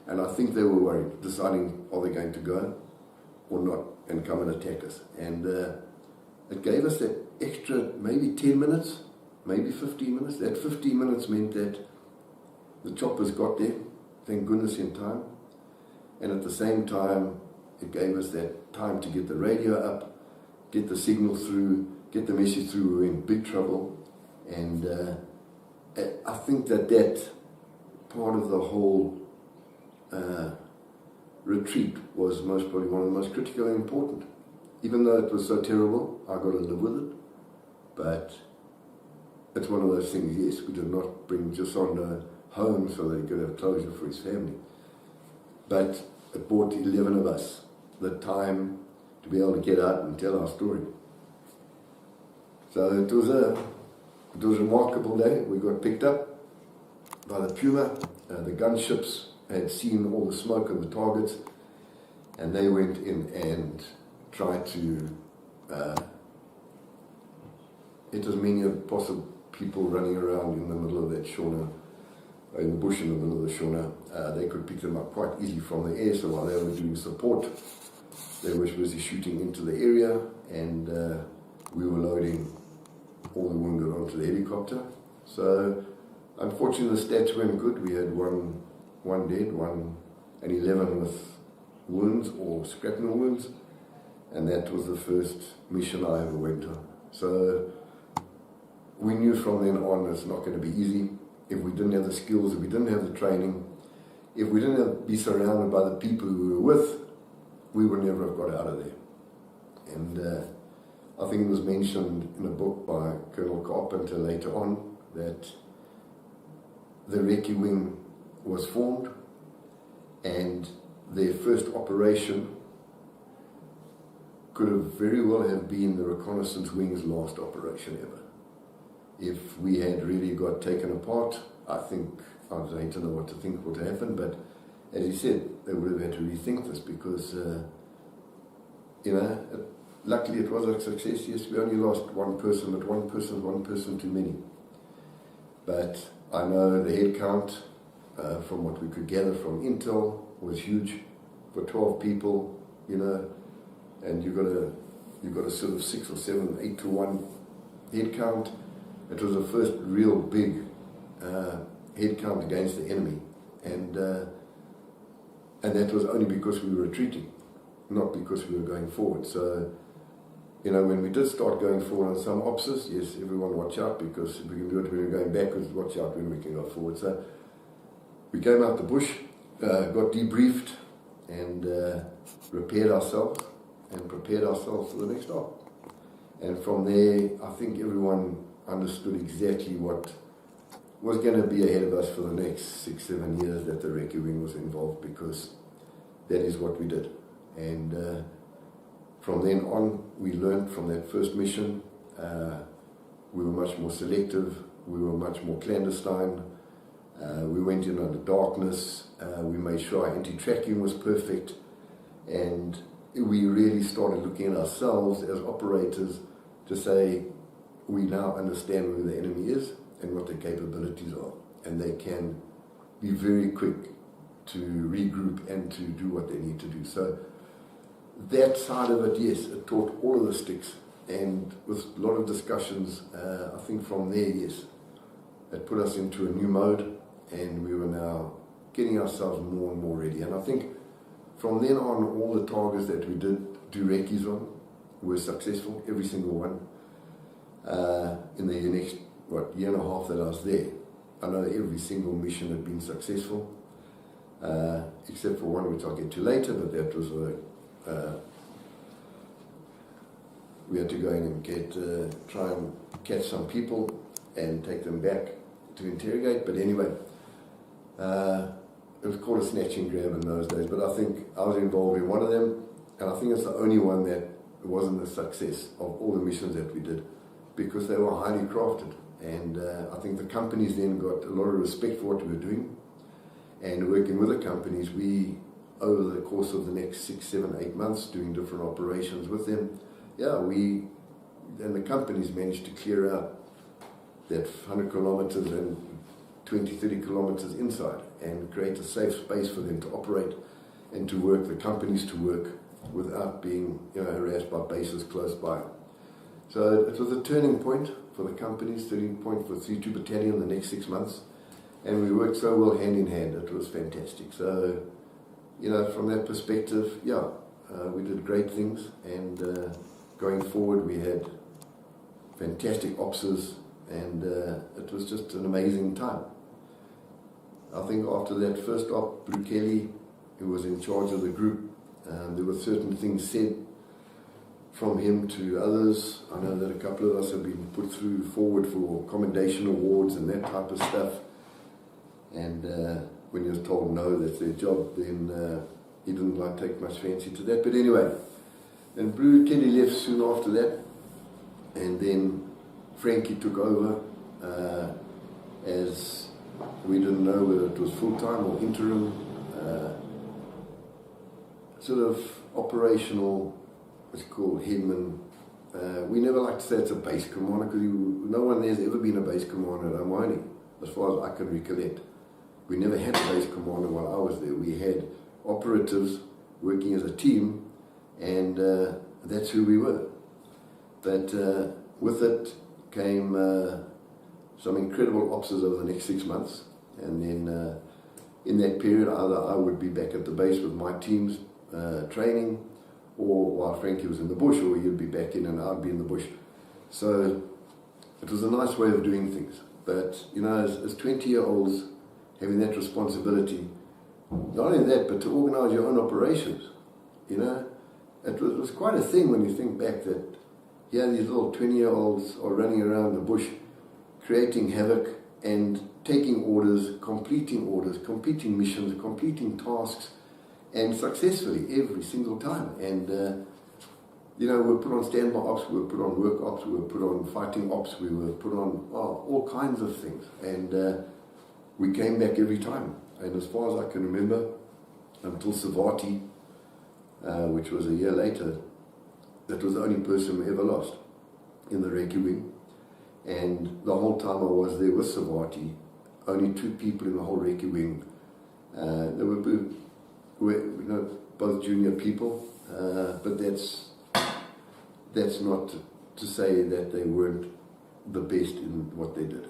And I think they were worried, deciding, are they going to go or not, and come and attack us. And it gave us that extra maybe 10 minutes, maybe 15 minutes. That 15 minutes meant that the choppers got there, thank goodness, in time. And at the same time, it gave us that time to get the radio up, get the signal through, get the message through. We were in big trouble. And I think that part of the whole retreat was most probably one of the most critical and important. Even though it was so terrible, I got to live with it. But it's one of those things, yes, we did not bring Jasonda home so that he could have closure for his family. But it brought 11 of us the time to be able to get out and tell our story. So it was a remarkable day. We got picked up by the Puma. The gunships had seen all the smoke of the targets, and they went in and tried to hit as many as possible people running around in the middle of that Shona, in the bush in the middle of the Shona. They could pick them up quite easily from the air, so while they were doing support, they were busy shooting into the area, and we were loading all the wounded onto the helicopter. So unfortunately the stats weren't good. We had one dead, and 11 with wounds or shrapnel wounds, and that was the first mission I ever went on. So we knew from then on it's not going to be easy. If we didn't have the skills, if we didn't have the training, if we didn't be surrounded by the people we were with, we would never have got out of there. And I think it was mentioned in a book by Colonel Carpenter later on that the Recce wing was formed, and their first operation could have very well have been the Reconnaissance wing's last operation ever. If we had really got taken apart, I think, I don't know what to think would happen, but as he said, they would have had to rethink this because, luckily it was a success. Yes, we only lost one person, but one person too many. But I know the head count, from what we could gather from intel, was huge. For 12 people, and you've got a sort of 6 or 7, 8 to 1 head count. It was the first real big head count against the enemy, and that was only because we were retreating, not because we were going forward. So, when we did start going forward on some opses, yes, everyone watch out, because if we can do it when we're going backwards, watch out when we can go forward. So we came out the bush, got debriefed, and repaired ourselves and prepared ourselves for the next op. And from there, I think everyone understood exactly what was going to be ahead of us for the next 6-7 years that the Recce wing was involved, because that is what we did. And from then on, we learned from that first mission. We were much more selective, we were much more clandestine, we went in under darkness, we made sure our anti-tracking was perfect, and we really started looking at ourselves as operators to say, we now understand who the enemy is and what their capabilities are, and they can be very quick to regroup and to do what they need to do. So that side of it, yes, it taught all of the sticks, and with a lot of discussions, I think from there, yes, it put us into a new mode, and we were now getting ourselves more and more ready. And I think from then on, all the targets that we did do recce's on were successful, every single one. In the next, year and a half that I was there, I know every single mission had been successful, except for one which I'll get to later, but that was we had to go in and try and catch some people and take them back to interrogate. But anyway, it was called a snatch and grab in those days, but I think I was involved in one of them, and I think it's the only one that wasn't a success of all the missions that we did, because they were highly crafted. And I think the companies then got a lot of respect for what we were doing, and working with the companies, we, over the course of the next 6, 7, 8 months, doing different operations with them, and the companies managed to clear out that 100 kilometers and 20, 30 kilometers inside, and create a safe space for them to operate and to work, the companies to work, without being harassed by bases close by. So it was a turning point for the companies, turning point for 32 Battalion the next 6 months, and we worked so well hand in hand. It was fantastic. So, from that perspective, we did great things, and going forward we had fantastic opses, and it was just an amazing time. I think after that first op, Blue Kelly, who was in charge of the group, there were certain things said from him to others. I know that a couple of us have been put forward for commendation awards and that type of stuff, and when you're told no, that's their job, then he didn't take much fancy to that. But anyway, and Blue Kelly left soon after that, and then Frankie took over, as we didn't know whether it was full-time or interim, sort of operational, it's called headman. We never like to say it's a base commander, because no one has ever been a base commander at Omani, as far as I can recollect. We never had a base commander while I was there. We had operatives working as a team, and that's who we were. But with it came some incredible opses over the next 6 months, and then in that period, either I would be back at the base with my teams training, or while Frankie was in the bush, or he'd be back in and I'd be in the bush. So it was a nice way of doing things. But as 20-year-olds having that responsibility, not only that, but to organise your own operations. You know, it was quite a thing when you think back that here these little 20-year-olds are running around the bush, creating havoc and taking orders, completing missions, completing tasks, and successfully every single time. And you know, we were put on standby ops, we were put on work ops, we were put on fighting ops, we were put on all kinds of things. And we came back every time. And as far as I can remember, until Savati, which was a year later, that was the only person we ever lost in the Recce wing. And the whole time I was there with Savati, only 2 people in the whole Recce wing. They were you know, both junior people, but that's not to say that they weren't the best in what they did.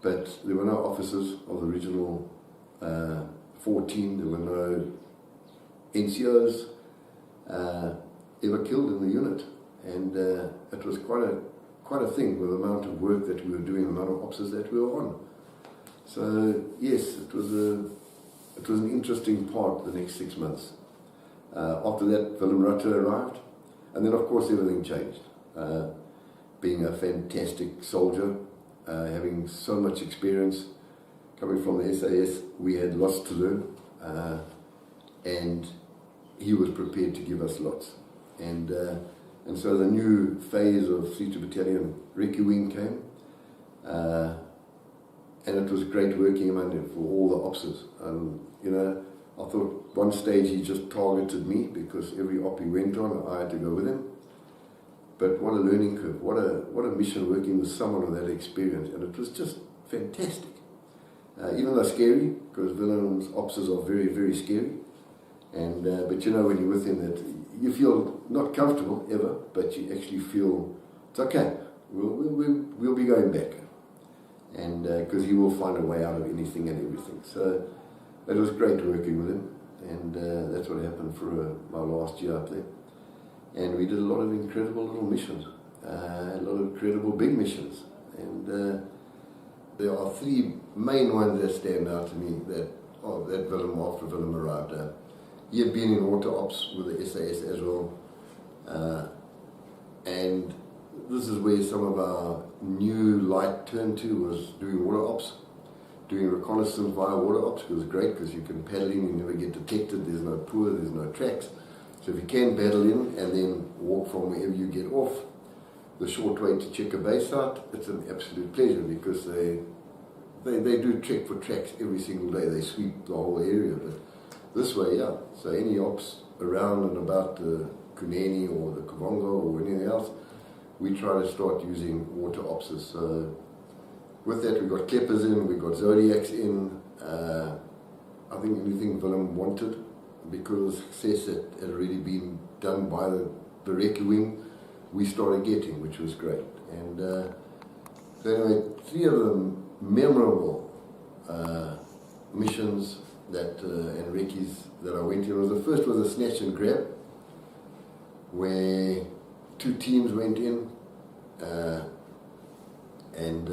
But there were no officers of the original 14, there were no NCOs ever killed in the unit. And it was quite a thing with the amount of work that we were doing, the amount of officers that we were on. So yes, it was an interesting part the next 6 months. After that, Willem Rutte arrived, and then of course everything changed. Being a fantastic soldier, having so much experience, coming from the SAS, we had lots to learn, and he was prepared to give us lots. And so the new phase of 32 Battalion Recce Wing came, and it was great working among him for all the officers. You know, I thought one stage he just targeted me because every op he went on, I had to go with him. But what a learning curve, what a mission working with someone with that experience, and it was just fantastic. Even though scary, because Willem's officers are very, very scary. And but you know, when you're with him, that you feel not comfortable ever, but you actually feel it's okay. We'll be going back, and because he will find a way out of anything and everything. So it was great working with him, and that's what happened for my last year up there. And we did a lot of incredible little missions, a lot of incredible big missions, and there are 3 main ones that stand out to me. That Willem, after Willem arrived. He had been in water ops with the SAS as well, and this is where some of our new light turned to, was doing water ops, doing reconnaissance via water ops. It was great because you can paddle in, you never get detected, there's no poor, there's no tracks. So if you can paddle in and then walk from wherever you get off, the short way to check a base out, it's an absolute pleasure because they do trek for tracks every single day, they sweep the whole area. But this way, yeah. So any ops around and about the Kunene or the Kavongo or anything else, we try to start using water opses. So with that, we got Kleppers in, we got Zodiacs in. I think anything Willem wanted, because of success that had already been done by the Recce wing, we started getting, which was great. And so anyway, 3 of them memorable missions that and recce's that I went in. The first was a snatch and grab, where 2 teams went in, and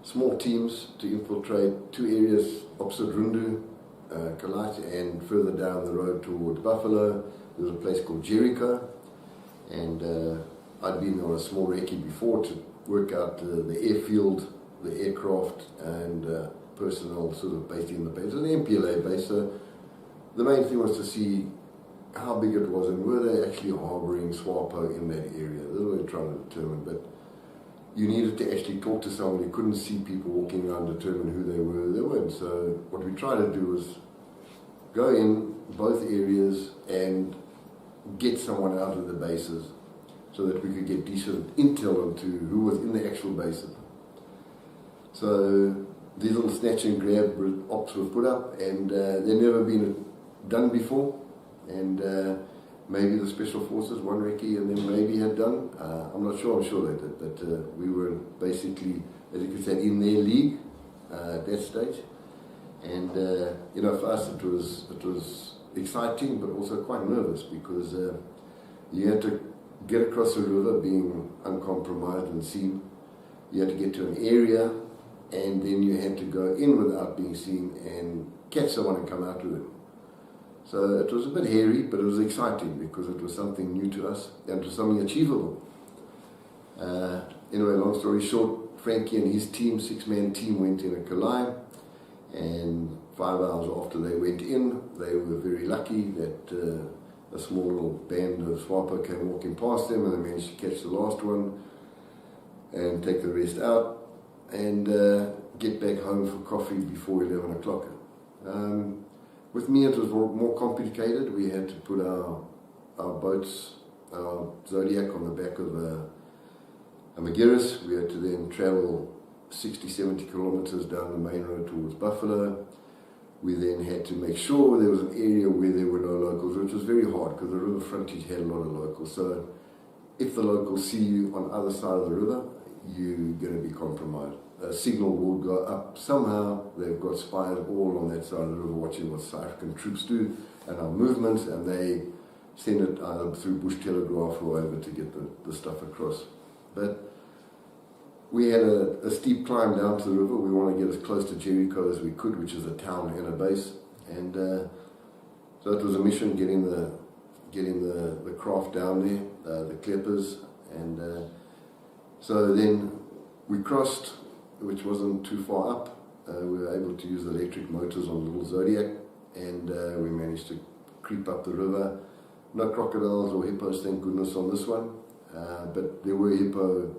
small teams to infiltrate 2 areas opposite Rundu, Garratt, and further down the road towards Buffalo. There was a place called Jericho, and I'd been on a small recce before to work out the airfield, the aircraft, and personnel sort of based in the base. It was an MPLA base, so the main thing was to see how big it was and were they actually harbouring SWAPO in that area. That's what we were trying to determine, but you needed to actually talk to someone. You couldn't see people walking around, determine who they were. They weren't. So what we tried to do was go in both areas and get someone out of the bases so that we could get decent intel into who was in the actual bases. So these little snatch and grab ops were put up, and they'd never been done before, and maybe the special forces, one recce, and then maybe had done. I'm not sure. I'm sure they did, but we were basically, as you could say, in their league at that stage. And you know, for us it was exciting, but also quite nervous, because you had to get across the river being uncompromised and seen. You had to get to an area, and then you had to go in without being seen and catch someone and come out with them. So it was a bit hairy, but it was exciting because it was something new to us and it was something achievable. Anyway, long story short, Frankie and his team, 6-man team, went in a Kalai, and 5 hours after they went in, they were very lucky that a small little band of Swapo came walking past them, and they managed to catch the last one and take the rest out and get back home for coffee before 11 o'clock. With me it was more complicated. We had to put our boats, our Zodiac, on the back of a Magirus. We had to then travel 60-70 kilometers down the main road towards Buffalo. We then had to make sure there was an area where there were no locals, which was very hard because the river frontage had a lot of locals. So if the locals see you on the other side of the river, you're going to be compromised. A signal will go up somehow. They've got spies all on that side of the river watching what South African troops do and our movements, and they send it either through bush telegraph or over to get the stuff across. But we had a steep climb down to the river. We wanted to get as close to Jericho as we could, which is a town and a base. And so it was a mission getting the craft down there, the Kleppers. And so then we crossed, which wasn't too far up. We were able to use the electric motors on the little Zodiac, and we managed to creep up the river. No crocodiles or hippos, thank goodness, on this one. But there were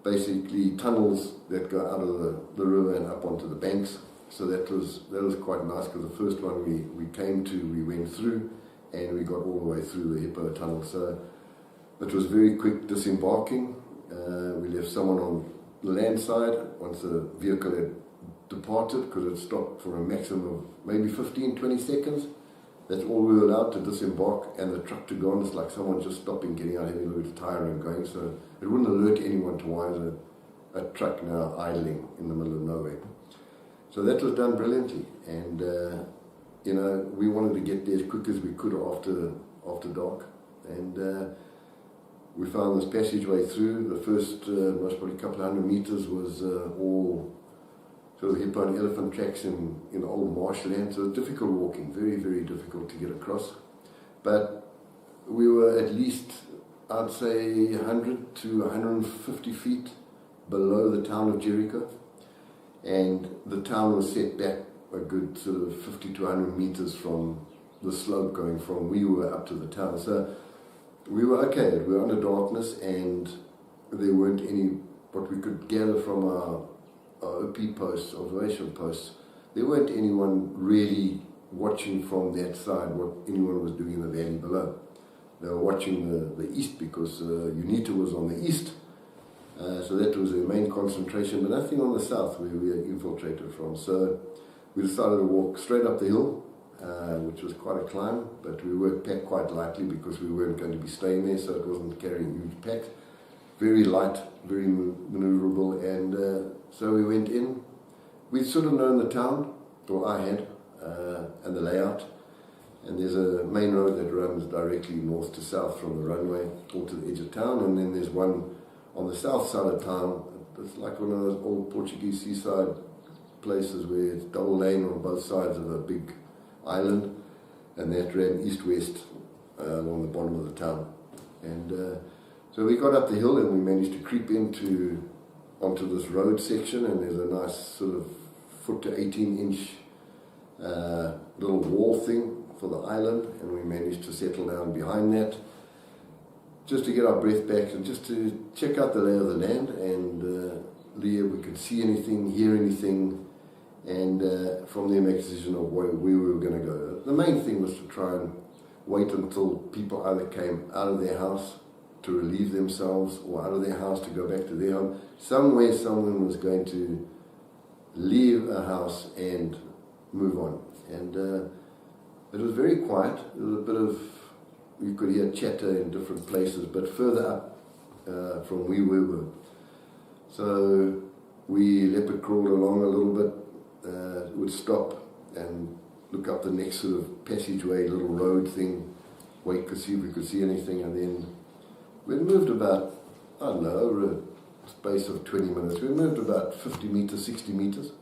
basically tunnels that go out of the river and up onto the banks. So that was quite nice, because the first one we came to, we went through, and we got all the way through the hippo tunnel. So it was very quick disembarking. We left someone on the land side once the vehicle had departed, because it stopped for a maximum of maybe 15-20 seconds. That's all we were allowed to disembark, and the truck to go on. It's like someone just stopping, getting out, having a look at the tire and going. So it wouldn't alert anyone to why there's a truck now idling in the middle of nowhere. So that was done brilliantly, and we wanted to get there as quick as we could after dark, and we found this passageway through. The first most probably couple of 100 meters was all sort of hippo and elephant tracks in old marshland, so difficult walking, very, very difficult to get across. But we were at least, I'd say, 100 to 150 feet below the town of Jericho, and the town was set back a good sort of 50 to 100 meters from the slope going from we were up to the town. So we were okay. We were under darkness, and there weren't any, what we could gather from our OP posts, observation posts, there weren't anyone really watching from that side what anyone was doing in the valley below. They were watching the east, because UNITA was on the east, so that was their main concentration, but nothing on the south where we had infiltrated from. So we decided to walk straight up the hill, which was quite a climb, but we were packed quite lightly because we weren't going to be staying there, so it wasn't carrying huge packs. Very light, very maneuverable, and so we went in. We'd sort of known the town, or I had, and the layout, and there's a main road that runs directly north to south from the runway or to the edge of town, and then there's one on the south side of town. It's like one of those old Portuguese seaside places where it's double lane on both sides of a big island, and that ran east-west along the bottom of the town. And so we got up the hill, and we managed to creep onto this road section, and there's a nice sort of foot to 18-inch little wall thing for the island, and we managed to settle down behind that just to get our breath back and just to check out the lay of the land, and see if we could see anything, hear anything, and from there make a decision of where we were going to go. The main thing was to try and wait until people either came out of their house to relieve themselves, or out of their house to go back to their home. Somewhere someone was going to leave a house and move on. And it was very quiet. There was a bit of, you could hear chatter in different places, but further up from where we were. So we leopard crawled along a little bit, would stop and look up the next sort of passageway, little road thing, wait to see if we could see anything, and then we moved about, I don't know, over a space of 20 minutes. We moved about 50 meters, 60 meters.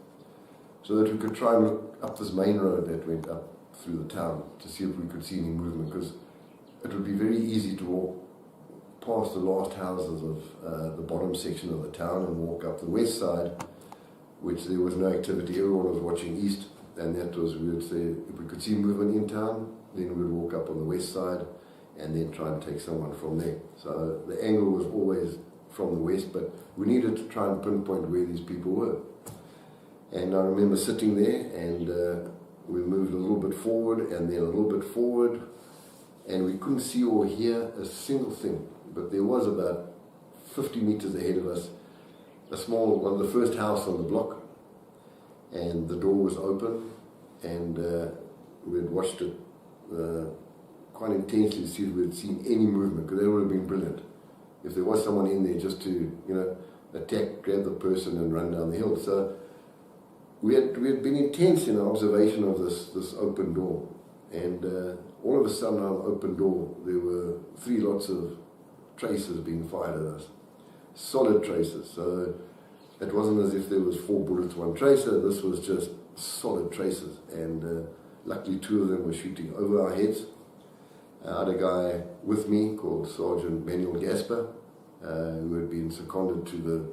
so that we could try and look up this main road that went up through the town to see if we could see any movement, because it would be very easy to walk past the last houses of the bottom section of the town and walk up the west side, which there was no activity. Everyone was watching east, and that was, we would say, if we could see movement in town, then we would walk up on the west side and then try and take someone from there. So the angle was always from the west, but we needed to try and pinpoint where these people were. And I remember sitting there, and we moved a little bit forward and then a little bit forward, and we couldn't see or hear a single thing. But there was about 50 meters ahead of us a small one, the first house on the block, and the door was open, and we had watched it quite intensely to see if we had seen any movement, because that would have been brilliant if there was someone in there, just to, you know, attack, grab the person and run down the hill. So we had been intense in our observation of this open door, and all of a sudden on the open door there were 3 lots of traces being fired at us, solid traces. So it wasn't as if there was 4 bullets, 1 tracer. This was just solid traces, and luckily 2 of them were shooting over our heads. I had a guy with me called Sergeant Manuel Gasper, who had been seconded to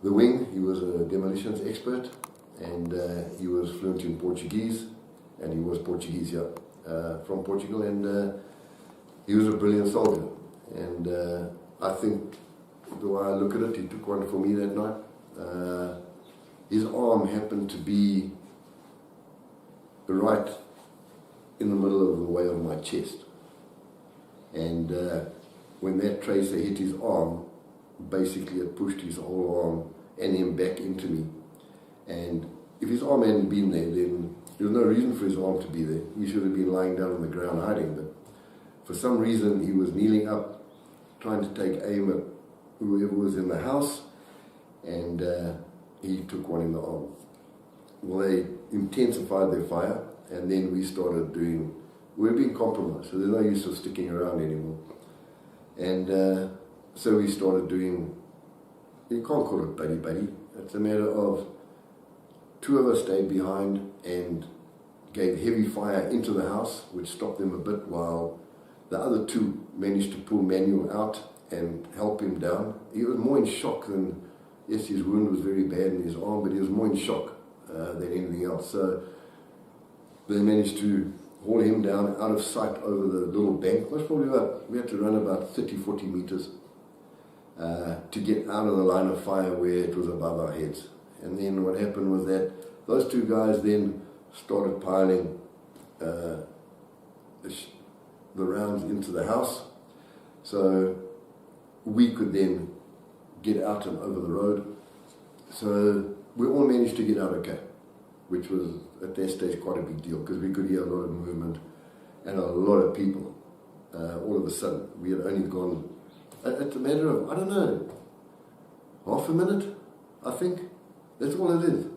the wing. He was a demolitions expert, and he was fluent in Portuguese, and he was Portuguese, yeah, from Portugal, and he was a brilliant soldier. And I think the way I look at it, he took one for me that night. His arm happened to be right in the middle of the way of my chest. And when that tracer hit his arm, basically it pushed his whole arm and him back into me. And if his arm hadn't been there, then there was no reason for his arm to be there. He should have been lying down on the ground hiding. But for some reason, he was kneeling up, trying to take aim at whoever was in the house, and he took one in the arm. Well, they intensified their fire, and then we started doing, we were being compromised, so there's no use of sticking around anymore. And so we started doing, you can't call it buddy-buddy, it's a matter of 2 of us stayed behind and gave heavy fire into the house, which stopped them a bit, while the other 2 managed to pull Manuel out and help him down. He was more in shock than, yes, his wound was very bad in his arm, but he was more in shock than anything else. So they managed to haul him down out of sight over the little bank. It was probably about, we had to run about 30-40 meters to get out of the line of fire where it was above our heads. And then what happened was that those 2 guys then started piling the rounds into the house, so we could then get out and over the road. So we all managed to get out okay, which was at that stage quite a big deal, because we could hear a lot of movement and a lot of people. All of a sudden, we had only gone, it's a matter of, I don't know, half a minute, I think. That's all it is.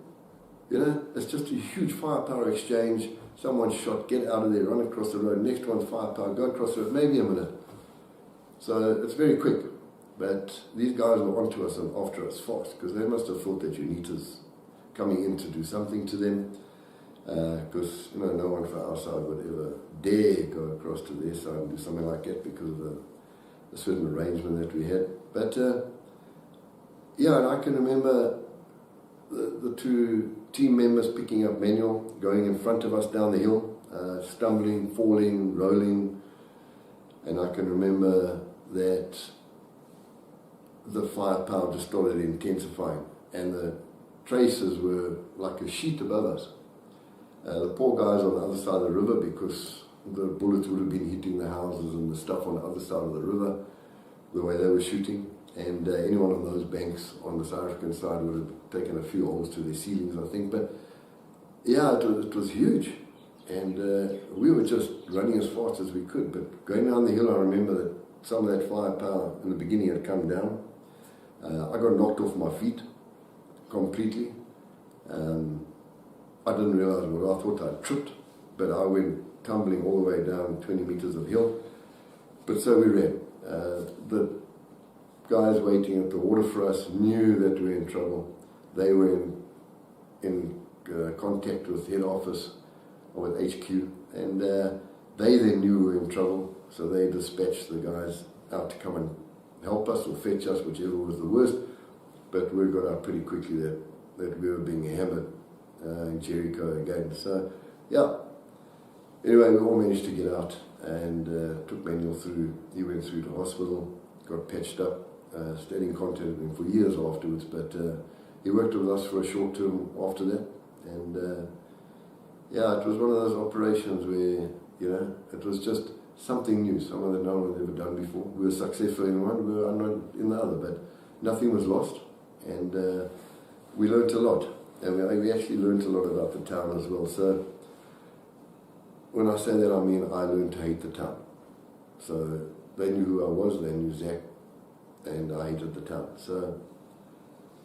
You know, it's just a huge firepower exchange. Someone's shot, get out of there, run across the road. Next one's firepower, go across the road, maybe a minute. So it's very quick. But these guys were onto us and after us fast, because they must have thought that UNITA's coming in to do something to them. Because, you know, no one from our side would ever dare go across to their side and do something like that because of the certain arrangement that we had. But, yeah, and I can remember the 2 team members picking up Manuel, going in front of us down the hill, stumbling, falling, rolling. And I can remember that the firepower just started intensifying, and the tracers were like a sheet above us. The poor guys on the other side of the river, because the bullets would have been hitting the houses and the stuff on the other side of the river, the way they were shooting. And anyone on those banks on the South African side would have taken a few holes to their ceilings, I think. But yeah, it was huge. And we were just running as fast as we could. But going down the hill, I remember that some of that firepower in the beginning had come down. I got knocked off my feet completely. I didn't realize what I thought. I tripped, but I went tumbling all the way down 20 meters of hill. But so we ran. The guys waiting at the water for us knew that we were in trouble. They were in contact with head office or with HQ, and they then knew we were in trouble, so they dispatched the guys out to come and help us or fetch us, whichever was the worst. But we got out pretty quickly that we were being hammered in Jericho again. So yeah, anyway, we all managed to get out, and took Manuel through. He went through to hospital, got patched up, stayed in contact with him for years afterwards, but he worked with us for a short term after that, and yeah, it was one of those operations where, you know, it was just something new, something that no one had ever done before. We were successful in one, we were unknown in the other, but nothing was lost, and we learnt a lot, and we actually learnt a lot about the town as well. So when I say that, I mean I learned to hate the town. So they knew who I was, they knew Zach, and I hated the town. So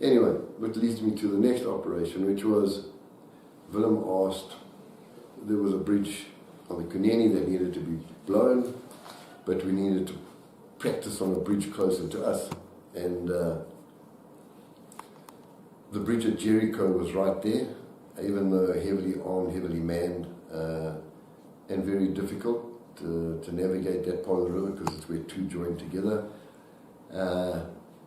anyway, which leads me to the next operation, which was Willem asked, there was a bridge on the Kuneni that needed to be blown, but we needed to practice on a bridge closer to us. And the bridge at Jericho was right there, even though heavily armed, heavily manned, and very difficult to navigate that part of the river because it's where two join together.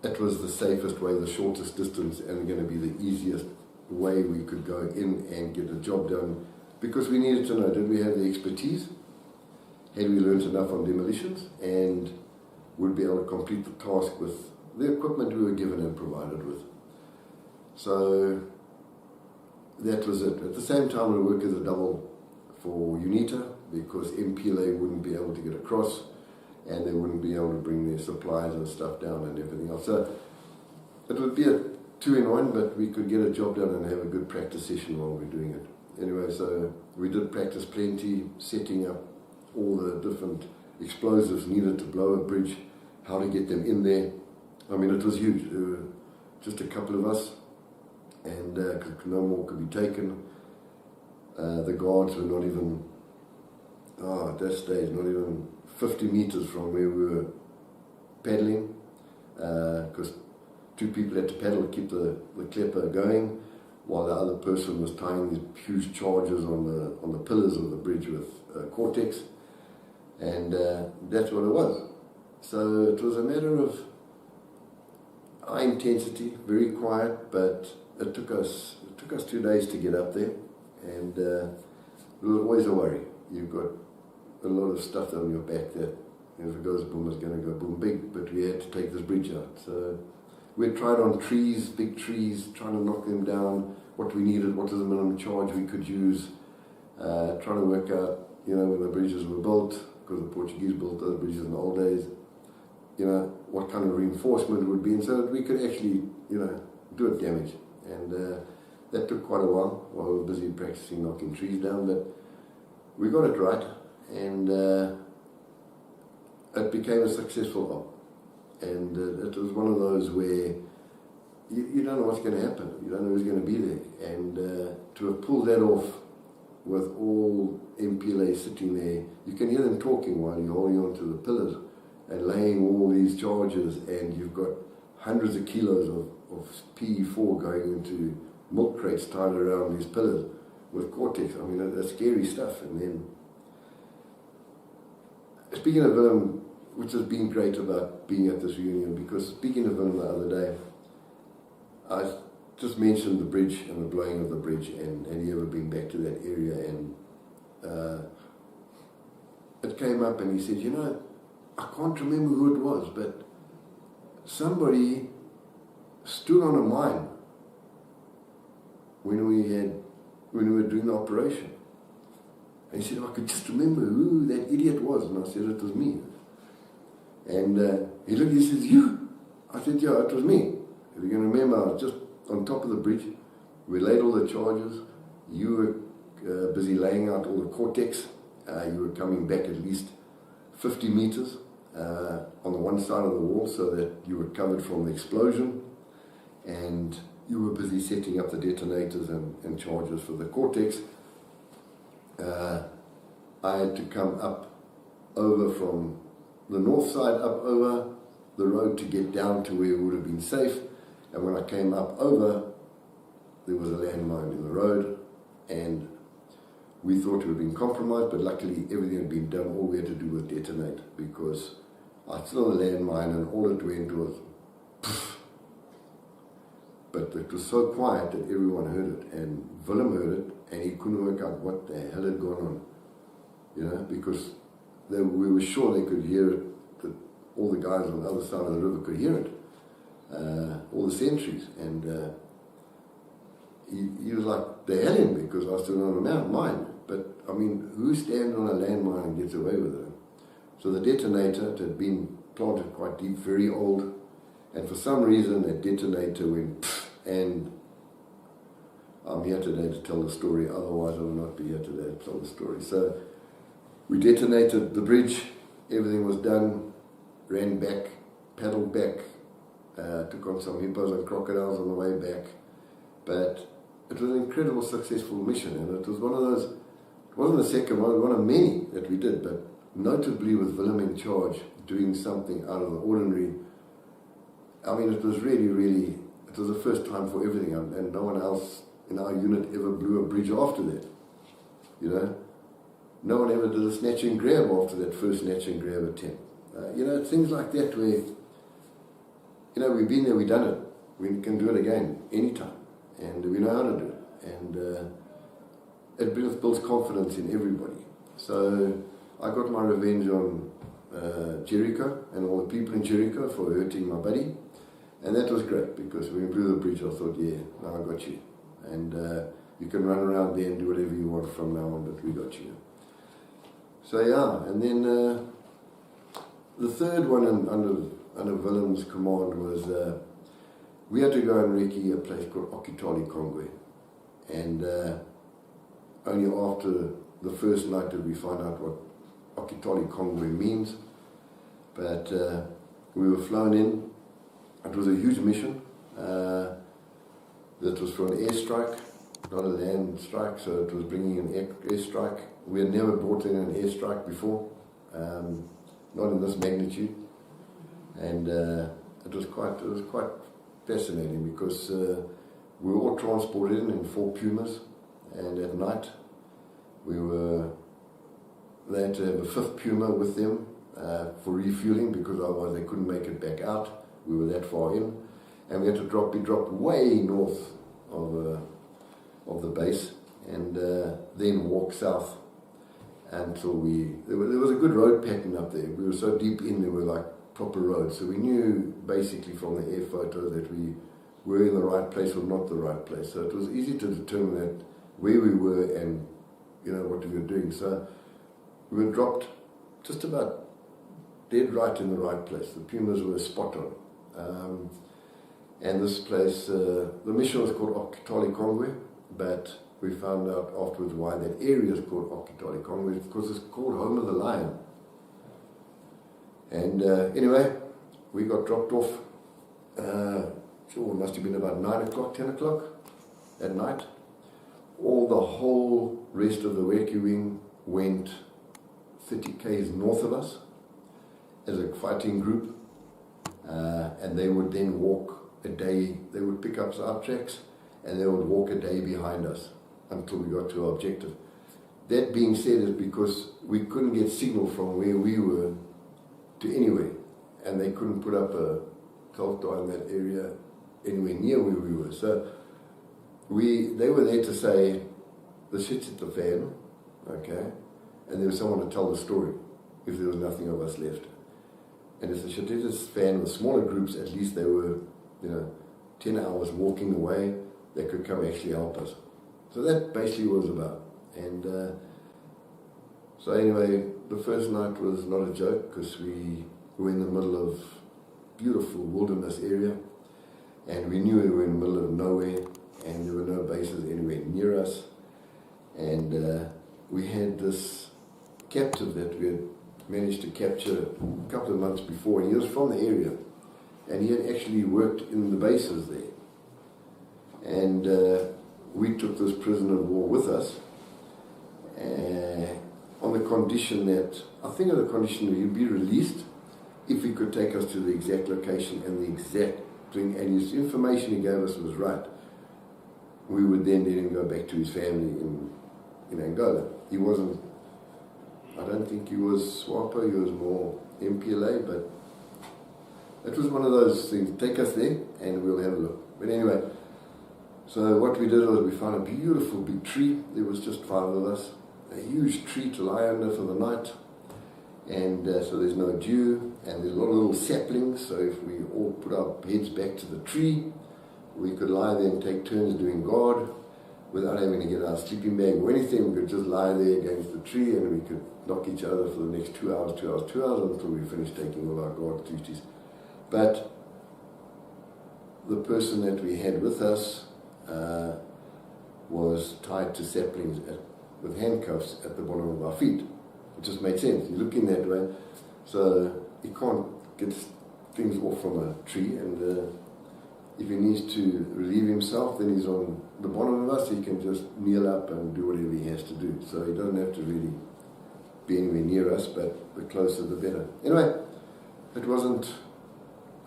It was the safest way, the shortest distance, and going to be the easiest way we could go in and get the job done, because we needed to know, did we have the expertise? Had we learned enough on demolitions? And would be able to complete the task with the equipment we were given and provided with. So that was it. At the same time, we worked as a double for UNITA, because MPLA wouldn't be able to get across, and they wouldn't be able to bring their supplies and stuff down and everything else. So it would be a 2-in-1, but we could get a job done and have a good practice session while we're doing it. Anyway, so we did practice plenty, setting up all the different explosives needed to blow a bridge, how to get them in there. I mean, it was huge. There were just a couple of us, and no more could be taken. The guards were not even, at that stage, not even 50 meters from where we were paddling, because two people had to paddle to keep the klepper going, while the other person was tying these huge charges on the pillars of the bridge with Cortex, and that's what it was. So it was a matter of high intensity, very quiet, but it took us 2 days to get up there, and it was always a worry. You've got a lot of stuff on your back that, if it goes boom, it's going to go boom big, but we had to take this bridge out. So we tried on trees, big trees, trying to knock them down, what we needed, what is the minimum charge we could use, trying to work out, when the bridges were built, because the Portuguese built those bridges in the old days, what kind of reinforcement it would be, and so that we could actually, do it damage. And that took quite a while we were busy practicing knocking trees down, but we got it right, and it became a successful op. And it was one of those where you don't know what's going to happen, you don't know who's going to be there, and to have pulled that off with all MPLA sitting there, you can hear them talking while you're holding on to the pillars and laying all these charges, and you've got hundreds of kilos of PE4 going into milk crates tied around these pillars with Cortex. I mean, that's scary stuff. And then, speaking of Willem, which has been great about being at this reunion, because speaking of Willem the other day, I just mentioned the bridge and the blowing of the bridge, and had he ever been back to that area, and it came up, and he said, I can't remember who it was, but somebody stood on a mine when we were doing the operation. And he said, I could just remember who that idiot was, and I said, it was me. And he looked, he says, you? I said, yeah, it was me. If you can remember, I was just on top of the bridge. We laid all the charges. You were busy laying out all the Cortex. You were coming back at least 50 meters on the one side of the wall, so that you were covered from the explosion. And you were busy setting up the detonators and charges for the Cortex. I had to come up over from the north side, up over the road to get down to where it would have been safe. And when I came up over, there was a landmine in the road, and we thought we had been compromised, but luckily everything had been done. All we had to do was detonate, because I saw the landmine and all it went was poof. But it was so quiet that everyone heard it, and Willem heard it, and he couldn't work out what the hell had gone on, you know, because we were sure they could hear it, that all the guys on the other side of the river could hear it, all the sentries, and he was like, they're helling because I stood on a mine. But, I mean, who stands on a landmine and gets away with it? So the detonator, it had been planted quite deep, very old, and for some reason that detonator went pfft, and I'm here today to tell the story, otherwise I will not be here today to tell the story. So we detonated the bridge, everything was done, ran back, paddled back, took on some hippos and crocodiles on the way back, but it was an incredible successful mission, and it was one of those, it wasn't the second one of many that we did, but notably with Willem in charge, doing something out of the ordinary. I mean, it was really, it was the first time for everything, and no one else in our unit ever blew a bridge after that, you know. No one ever did a snatch and grab after that first snatch and grab attempt. You know, things like that where, you know, we've been there, we've done it, we can do it again, anytime, and we know how to do it, and it builds confidence in everybody. So I got my revenge on Jericho and all the people in Jericho for hurting my buddy, and that was great, because when we blew the bridge I thought, yeah, now I got you, and you can run around there and do whatever you want from now on, but we got you. So yeah, and then the third one under Willem's command was we had to go and recce a place called Okitali Kongwe, and only after the first night did we find out what Okitali Kongwe means. But we were flown in. It was a huge mission. That was for an airstrike, not a land strike, so it was bringing an airstrike. We had never brought in an airstrike before, not in this magnitude, and it was quite fascinating, because we were all transported in 4 Pumas, and at night they had to have a 5th Puma with them for refueling, because otherwise they couldn't make it back out. We were that far in, and we had to be dropped way north of the base, and then walk south until there was a good road pattern up there. We were so deep in, there were like proper roads, so we knew basically from the air photo that we were in the right place or not the right place. So it was easy to determine that where we were and, you know, what we were doing. So we were dropped just about dead right in the right place. The Pumas were spot on. And this place, the mission was called Okitali Kongwe, but we found out afterwards why that area is called Okitali Kongwe, because it's called Home of the Lion. And anyway, we got dropped off, it must have been about 9 o'clock, 10 o'clock at night. The whole rest of the Recce wing went 30 k's north of us as a fighting group, and they would then walk a day. They would pick up our tracks and they would walk a day behind us until we got to our objective. That being said, is because we couldn't get signal from where we were to anywhere, and they couldn't put up a teltar in that area anywhere near where we were. So they were there to say, the shit's at the fan, okay, and there was someone to tell the story if there was nothing of us left. And if the shit hit its fan with smaller groups, at least they were, 10 hours walking away, they could come actually help us. So that basically was about. And so anyway, the first night was not a joke, because we were in the middle of beautiful wilderness area, and we knew we were in the middle of nowhere, and there were no bases anywhere near us. And we had this captive that we had managed to capture a couple of months before, and he was from the area, and he had actually worked in the bases there. And we took this prisoner of war with us, on the condition that, I think on the condition that he'd be released if he could take us to the exact location and the exact thing, and his information he gave us was right. we would then let him go back to his family in Angola. He wasn't, I don't think he was SWAPO, he was more MPLA, but it was one of those things, take us there and we'll have a look. But anyway, so what we did was we found a beautiful big tree. There was just 5 of us, a huge tree to lie under for the night. And so there's no dew, and there's a lot of little saplings, so if we all put our heads back to the tree, we could lie there and take turns doing guard without having to get our sleeping bag or anything. We could just lie there against the tree and we could knock each other for the next 2 hours, 2 hours, 2 hours until we finished taking all our guard duties. But the person that we had with us was tied to saplings with handcuffs at the bottom of our feet. It just made sense. You're looking that way, so he can't get things off from a tree, and if he needs to relieve himself, then he's on the bottom of us. He can just kneel up and do whatever he has to do. So he doesn't have to really be anywhere near us, but the closer the better. Anyway, it wasn't,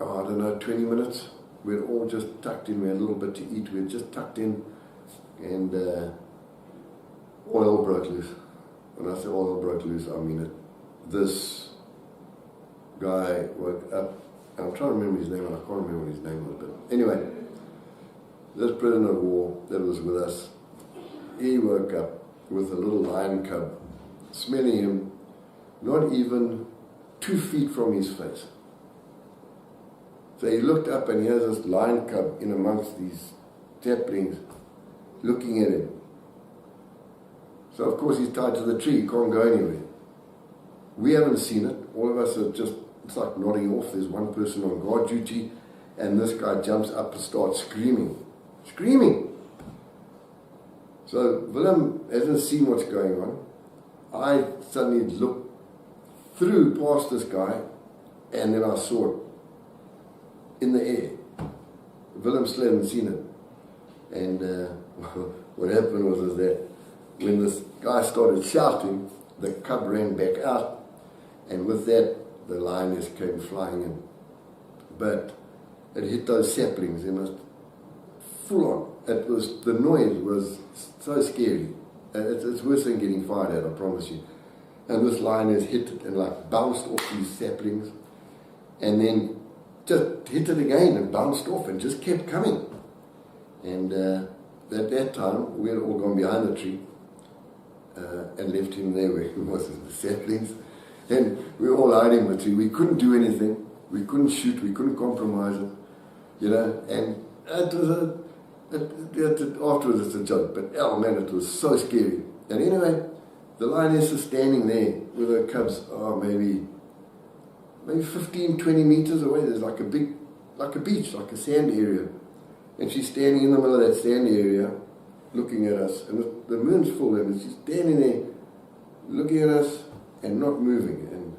I don't know, 20 minutes. We were all just tucked in. We had a little bit to eat. We were just tucked in, and all hell broke loose. When I say all hell broke loose, I mean it. This guy woke up. I'm trying to remember his name, and I can't remember what his name was. But anyway, this prisoner of war that was with us, he woke up with a little lion cub, smelling him not even 2 feet from his face. So he looked up and he has this lion cub in amongst these saplings looking at him. So of course he's tied to the tree, he can't go anywhere. We haven't seen it. All of us are just, it's like nodding off. There's one person on guard duty and this guy jumps up and starts screaming. So Willem hasn't seen what's going on. I suddenly looked through past this guy and then I saw it in the air. Willem still hadn't seen it. And what happened was that when this guy started shouting, the cub ran back out, and with that the lioness came flying in. But it hit those saplings, it was full on. It was, the noise was so scary. It's worse than getting fired at, I promise you. And this lioness hit it and like bounced off these saplings, and then just hit it again and bounced off and just kept coming. And at that time we had all gone behind the tree and left him there where he was in the saplings. And we were all hiding in the tree. We couldn't do anything. We couldn't shoot. We couldn't compromise it. You know, and it was afterwards it's a joke, but oh man, it was so scary. And anyway, the lioness is standing there with her cubs, maybe 15, 20 meters away. There's like a big, like a beach, like a sand area. And she's standing in the middle of that sand area, looking at us. And the moon's full, and she's standing there, looking at us and not moving. And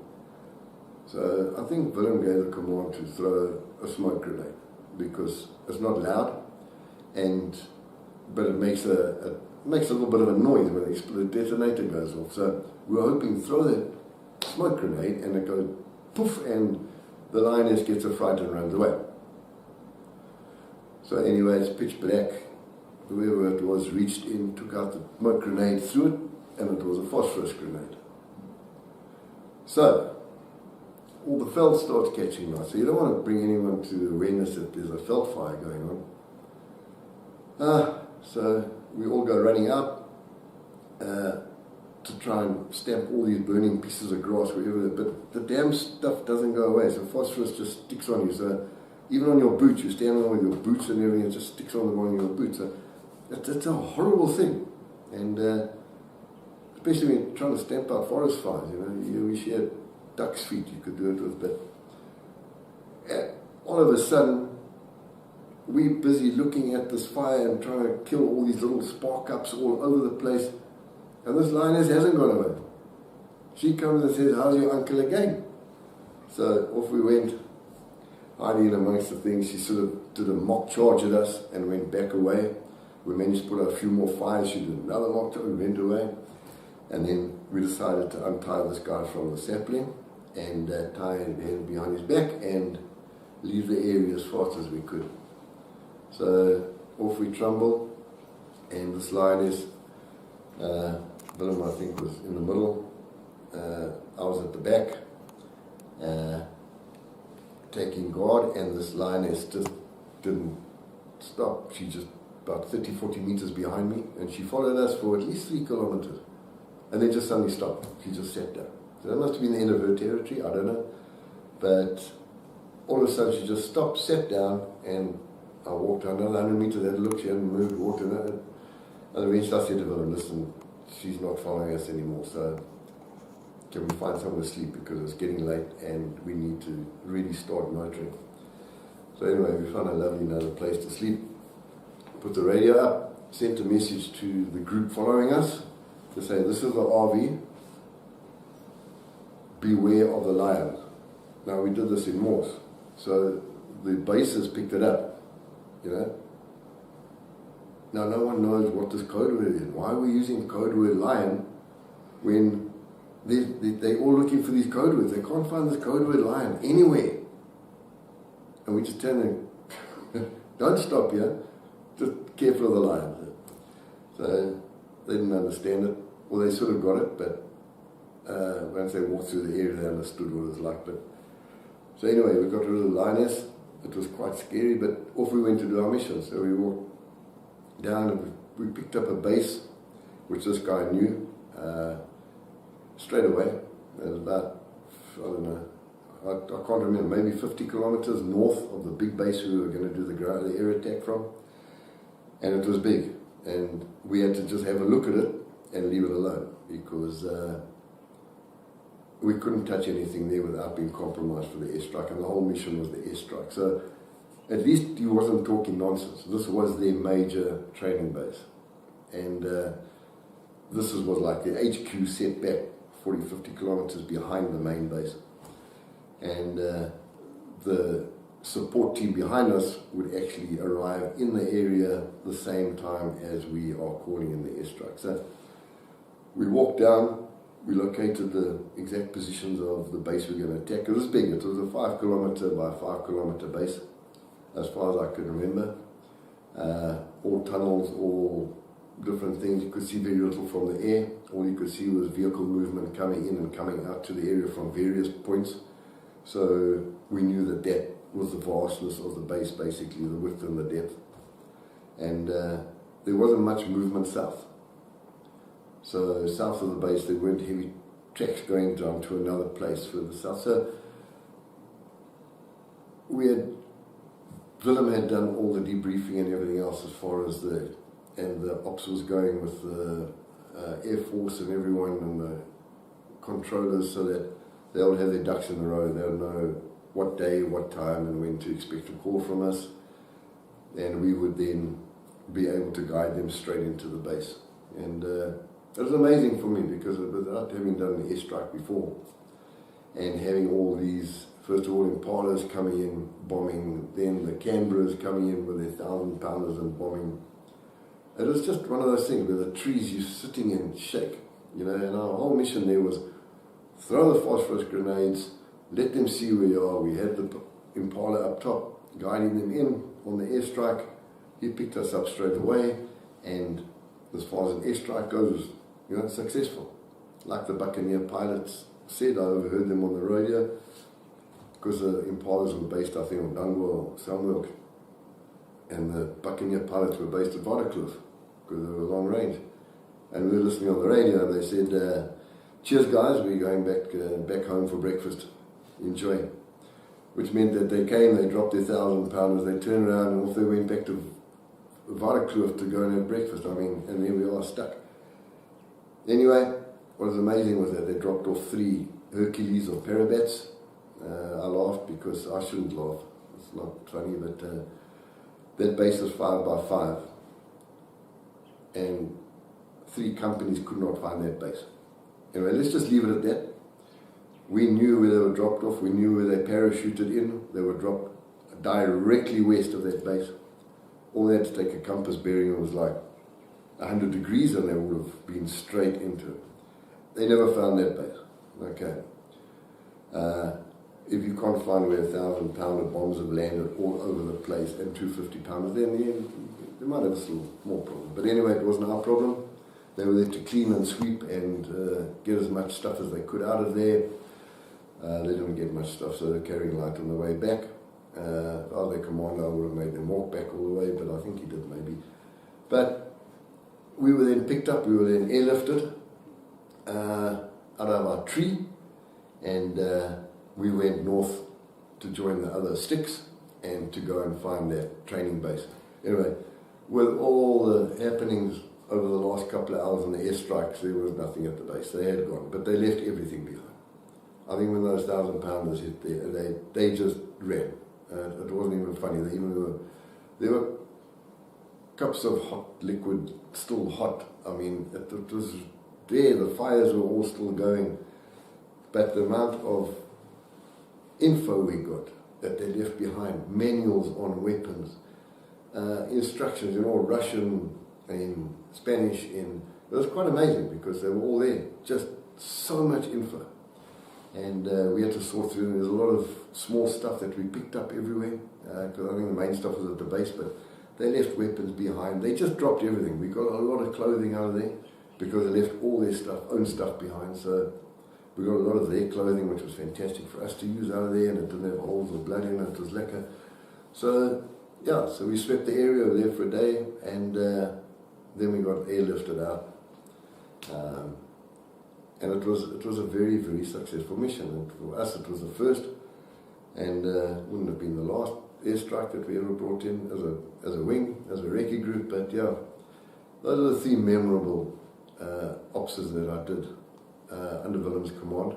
so I think Willem gave the command to throw a smoke grenade, because it's not loud, but it makes a little bit of a noise when the detonator goes off. So we were hoping to throw that smoke grenade and it goes poof, and the lioness gets a fright and runs away. So anyway, it's pitch black. Whoever it was reached in, took out the smoke grenade, threw it, and it was a phosphorus grenade. So all the veld starts catching light. So you don't want to bring anyone to the awareness that there's a veld fire going on. So we all go running out to try and stamp all these burning pieces of grass wherever, but the damn stuff doesn't go away. So phosphorus just sticks on you. So even on your boots, you stand on with your boots and everything, it just sticks on the bottom of your boots. So it's a horrible thing. And especially when you're trying to stamp out forest fires, you wish you had duck's feet you could do it with. But all of a sudden, we're busy looking at this fire and trying to kill all these little spark ups all over the place. And this lioness hasn't gone away. She comes and says, "How's your uncle again?" So off we went, hiding amongst the things. She sort of did a mock charge at us and went back away. We managed to put out a few more fires. She did another mock charge and went away. And then we decided to untie this guy from the sapling and tie his hand behind his back and leave the area as fast as we could. So off we trundle and this lioness, Willem I think was in the middle, I was at the back, taking guard, and this lioness just didn't stop. She just about 30-40 meters behind me, and she followed us for at least 3 kilometers, and then just suddenly stopped. She just sat down. So that must have been the end of her territory, I don't know, but all of a sudden she just stopped, sat down, and I walked another 100 meters, had a look, she hadn't moved, walked another, and eventually I said to her, listen, she's not following us anymore, so can we find somewhere to sleep, because it's getting late and we need to really start motoring. So anyway, we found a lovely another place to sleep, put the radio up, sent a message to the group following us to say, this is the RV, beware of the lions. Now we did this in Morse, so the bases picked it up, you know. Now no one knows what this code word is. Why are we using code word lion when they're all looking for these code words? They can't find this code word lion anywhere. And we just tell them, don't stop here, just careful of the lions. So they didn't understand it. Well, they sort of got it, but once they walked through the area, they understood what it was like. But so anyway, we got rid of the lioness. It was quite scary, but off we went to do our mission. So we walked down and we picked up a base, which this guy knew straight away. It was about, I don't know, I can't remember, maybe 50 kilometers north of the big base we were going to do the air attack from. And it was big. And we had to just have a look at it and leave it alone, because we couldn't touch anything there without being compromised for the airstrike, and the whole mission was the airstrike. So at least he wasn't talking nonsense. This was their major training base, and this was like the HQ set back 40-50 kilometers behind the main base, and the support team behind us would actually arrive in the area the same time as we are calling in the airstrike. So we walked down, we located the exact positions of the base we were going to attack. It was big. It was a 5 kilometer by 5 kilometer base, as far as I could remember. All tunnels, all different things. You could see very little from the air. All you could see was vehicle movement coming in and coming out to the area from various points. So we knew that that was the vastness of the base, basically, the width and the depth. And there wasn't much movement south. So south of the base, there weren't heavy tracks going down to another place further south. So Willem had done all the debriefing and everything else as far as the ops was going with the Air Force and everyone and the controllers, so that they'll have their ducks in a row. They'll know what day, what time, and when to expect a call from us. And we would then be able to guide them straight into the base. And it was amazing for me, because without having done the airstrike before and having all these, first of all, Impalas coming in bombing, then the Canberras coming in with their 1,000-pounders and bombing, it was just one of those things where the trees you're sitting in shake, you know. And our whole mission there was throw the phosphorus grenades, let them see where you are. We had the Impala up top guiding them in on the airstrike. He picked us up straight away, and as far as an airstrike goes, you know, successful. Like the Buccaneer pilots said, I overheard them on the radio, because the Impalas were based, I think, on Dungwa or somewhere, and the Buccaneer pilots were based at Waterkloof, because they were long range. And we were listening on the radio, and they said, cheers guys, we're going back home for breakfast, enjoy. Which meant that they came, they dropped their 1,000-pounders, they turned around and off they went back to Waterkloof to go and have breakfast. I mean, and there we are, stuck. Anyway, what was amazing was that they dropped off 3 Hercules or Parabats. I laughed because I shouldn't laugh. It's not funny, but that base was 5 by 5. And 3 companies could not find that base. Anyway, let's just leave it at that. We knew where they were dropped off. We knew where they parachuted in. They were dropped directly west of that base. All they had to take a compass bearing, it was like 100 degrees, and they would have been straight into it. They never found that base. Okay. If you can't find where 1,000-pounder bombs have landed all over the place and 250-pounders, then we might have a small problem. But anyway, it wasn't our problem. They were there to clean and sweep and get as much stuff as they could out of there. They didn't get much stuff, so they're carrying light on the way back. Their commander would have made them walk back all the way, but I think he did maybe. But we were then picked up, we were then airlifted out of our tree, and we went north to join the other sticks and to go and find that training base. Anyway, with all the happenings over the last couple of hours on the airstrikes, there was nothing at the base. They had gone, but they left everything behind. I think when those 1,000-pounders hit there, they just ran. It wasn't even funny. There were cups of hot liquid, still hot. I mean, it was there. The fires were all still going, but the amount of info we got that they left behind, manuals on weapons, instructions in all Russian, in Spanish, it was quite amazing because they were all there. Just so much info. And we had to sort through. There's a lot of small stuff that we picked up everywhere, because I think the main stuff was at the base, but they left weapons behind. They just dropped everything. We got a lot of clothing out of there because they left all their stuff, own stuff behind. So we got a lot of their clothing, which was fantastic for us to use out of there, and it didn't have holes or blood in it. It was lekker. So yeah, so we swept the area over there for a day, and then we got airlifted out. And it was a very, very successful mission. And for us, it was the first, and wouldn't have been the last airstrike that we ever brought in as a wing, as a recce group. But yeah, those are the 3 memorable opses that I did under Willem's command.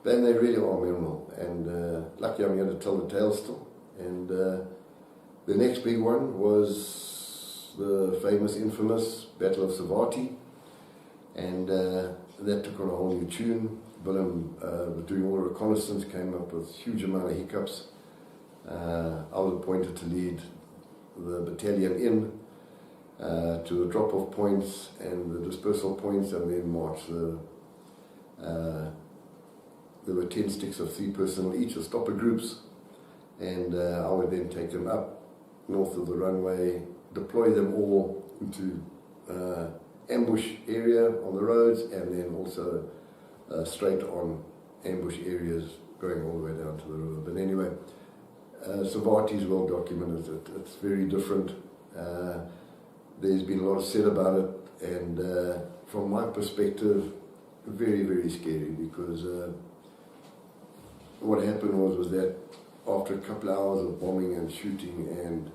Then they really are memorable, and lucky I'm here to tell the tale still. And the next big one was the famous, infamous Battle of Savati, and that took on a whole new tune. Willem was doing all the reconnaissance, came up with a huge amount of hiccups. I was appointed to lead the battalion in to the drop-off points and the dispersal points, and then march. There were 10 sticks of 3 personnel each, of stopper groups, and I would then take them up north of the runway, deploy them all into ambush area on the roads, and then also straight on ambush areas going all the way down to the river. But anyway, Savati is well documented. It's very different. There's been a lot said about it, and from my perspective, very, very scary, because what happened was that after a couple of hours of bombing and shooting and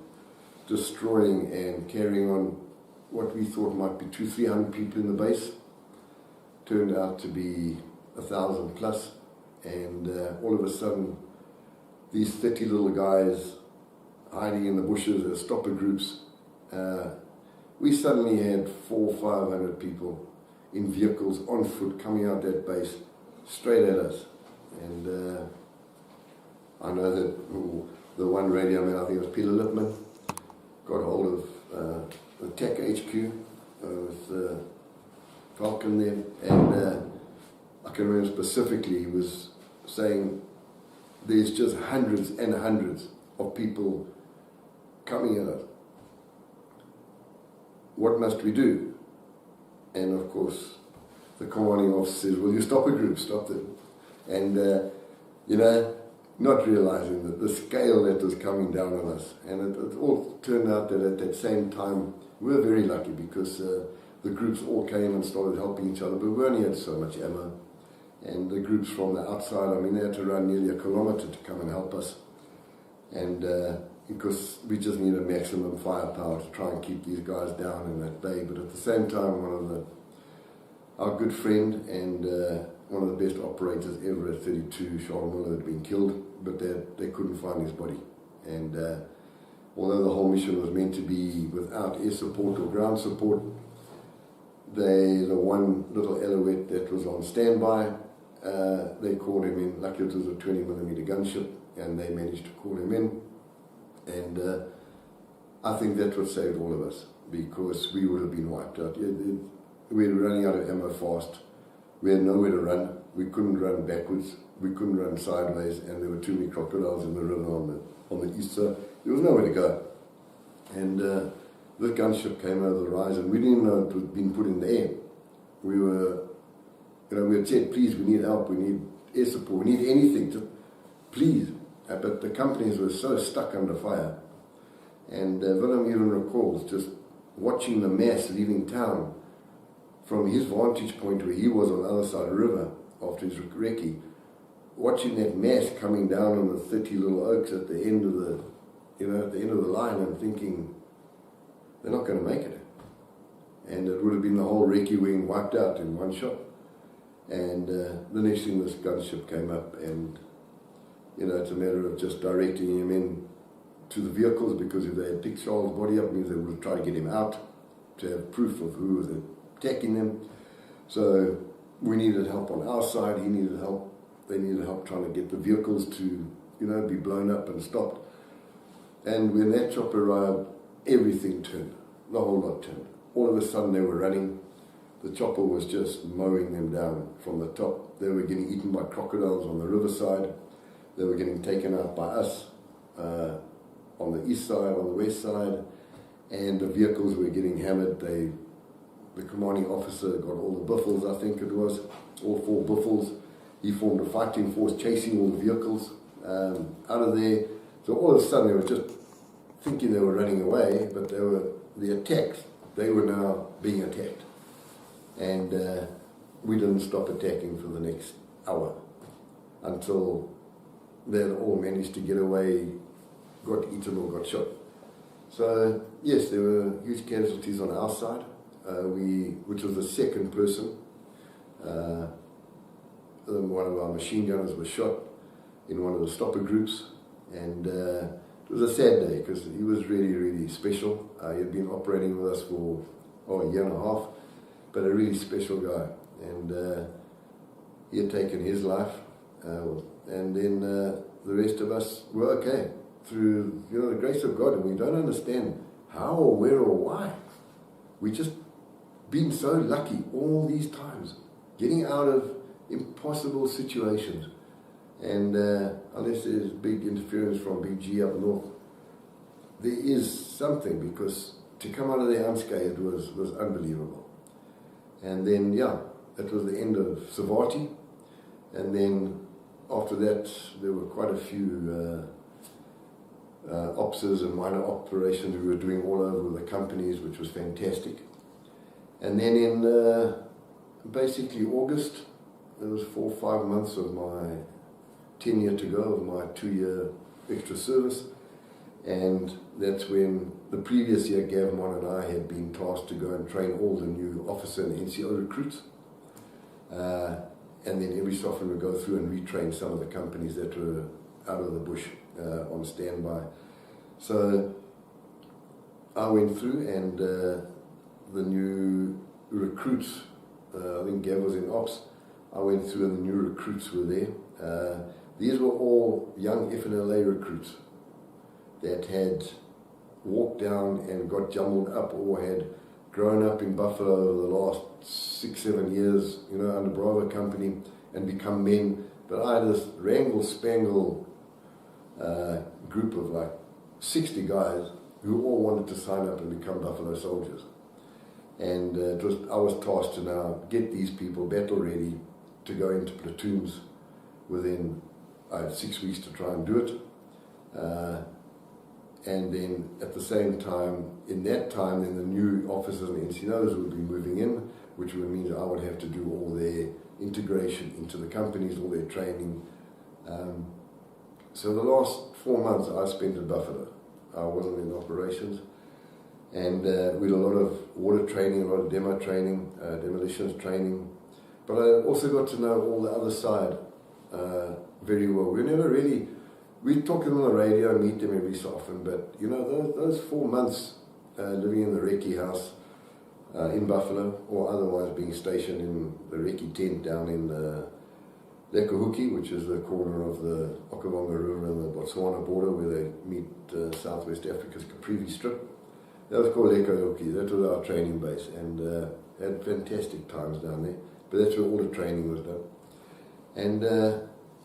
destroying and carrying on, what we thought might be 200-300 people in the base turned out to be 1,000 plus, and all of a sudden these 30 little guys hiding in the bushes as stopper groups, we suddenly had 400-500 people in vehicles on foot coming out that base straight at us. And I know that the one radio man, I think it was Peter Lipman, got hold of the TAC HQ with Falcon there, and I can remember specifically he was saying there's just hundreds and hundreds of people coming at us. What must we do? And of course the commanding officer says, well, you stop a group, stop them. And you know, not realizing that the scale that was coming down on us. And it all turned out that at that same time we were very lucky, because the groups all came and started helping each other, but we only had so much ammo. And the groups from the outside, I mean, they had to run nearly 1 kilometer to come and help us. And because we just needed maximum firepower to try and keep these guys down in that bay. But at the same time, our good friend and one of the best operators ever at 32, Charles Muller, had been killed, but they couldn't find his body. And although the whole mission was meant to be without air support or ground support, the one little Elouette that was on standby, they called him in. Luckily it was a 20mm gunship, and they managed to call him in. And I think that's what saved all of us, because we would have been wiped out. We were running out of ammo fast. We had nowhere to run. We couldn't run backwards. We couldn't run sideways, and there were too many crocodiles in the river on the east, so there was nowhere to go. And this gunship came over the rise, and we didn't know it was being put in the air. We were, we had said, please, we need help, we need air support, we need anything, just please. But the companies were so stuck under fire. And Willem even recalls just watching the mass leaving town from his vantage point where he was on the other side of the river after his recce, watching that mass coming down on the 30 little oaks at the end of the, at the end of the line, and thinking, they're not going to make it. And it would have been the whole recce wing wiped out in one shot. And the next thing, this gunship came up, and it's a matter of just directing him in to the vehicles, because if they had picked Charles' body up, it means they would have tried to get him out to have proof of who was attacking them. So we needed help on our side, he needed help, they needed help trying to get the vehicles to, be blown up and stopped. And when that chopper arrived, everything turned, the whole lot turned. All of a sudden they were running, the chopper was just mowing them down from the top. They were getting eaten by crocodiles on the riverside, they were getting taken out by us on the east side, on the west side, and the vehicles were getting hammered. The commanding officer got all the buffles, I think it was, all 4 buffles. He formed a fighting force chasing all the vehicles out of there. So all of a sudden they were just thinking they were running away, but the attacks, they were now being attacked. And we didn't stop attacking for the next hour until they had all managed to get away, got eaten or got shot. So yes, there were huge casualties on our side, which was the second person. One of our machine gunners was shot in one of the stopper groups, and it was a sad day because he was really, really special. He had been operating with us for a year and a half, but a really special guy, and he had taken his life, and then the rest of us were okay through the grace of God, and we don't understand how or where or why. We just been so lucky all these times, getting out of impossible situations, and unless there's big interference from Big G up north, there is something, because to come out of there unscathed was unbelievable. And then it was the end of Savati, and then after that there were quite a few opses and minor operations we were doing all over the companies, which was fantastic. And then in basically August, there was 4 or 5 months of my tenure to go, of my 2-year extra service, and that's when the previous year Gavmon and I had been tasked to go and train all the new officer and NCO recruits, and then every so often we'd go through and retrain some of the companies that were out of the bush on standby. So I went through, and the new recruits, I think Gav was in ops, I went through and the new recruits were there. These were all young FNLA recruits that had walked down and got jumbled up, or had grown up in Buffalo over the last 6-7 years, under Bravo Company, and become men. But I had this wrangle-spangle group of like 60 guys who all wanted to sign up and become Buffalo soldiers. And I was tasked to now get these people battle ready to go into platoons within, I had 6 weeks to try and do it. And then at the same time, in that time, then the new officers and NCOs would be moving in, which would mean that I would have to do all their integration into the companies, all their training. So the last 4 months I spent in Buffalo. I wasn't in operations. And we had a lot of water training, a lot of demo training, demolitions training. But I also got to know all the other side very well. We never really, we'd talk to them on the radio and meet them every so often, but those 4 months living in the recce house in Buffalo, or otherwise being stationed in the recce tent down in Lekahuki, which is the corner of the Okavango River and the Botswana border where they meet Southwest Africa's Caprivi Strip. That was called Lekahuki. That was our training base, and had fantastic times down there. But that's where all the training was done. And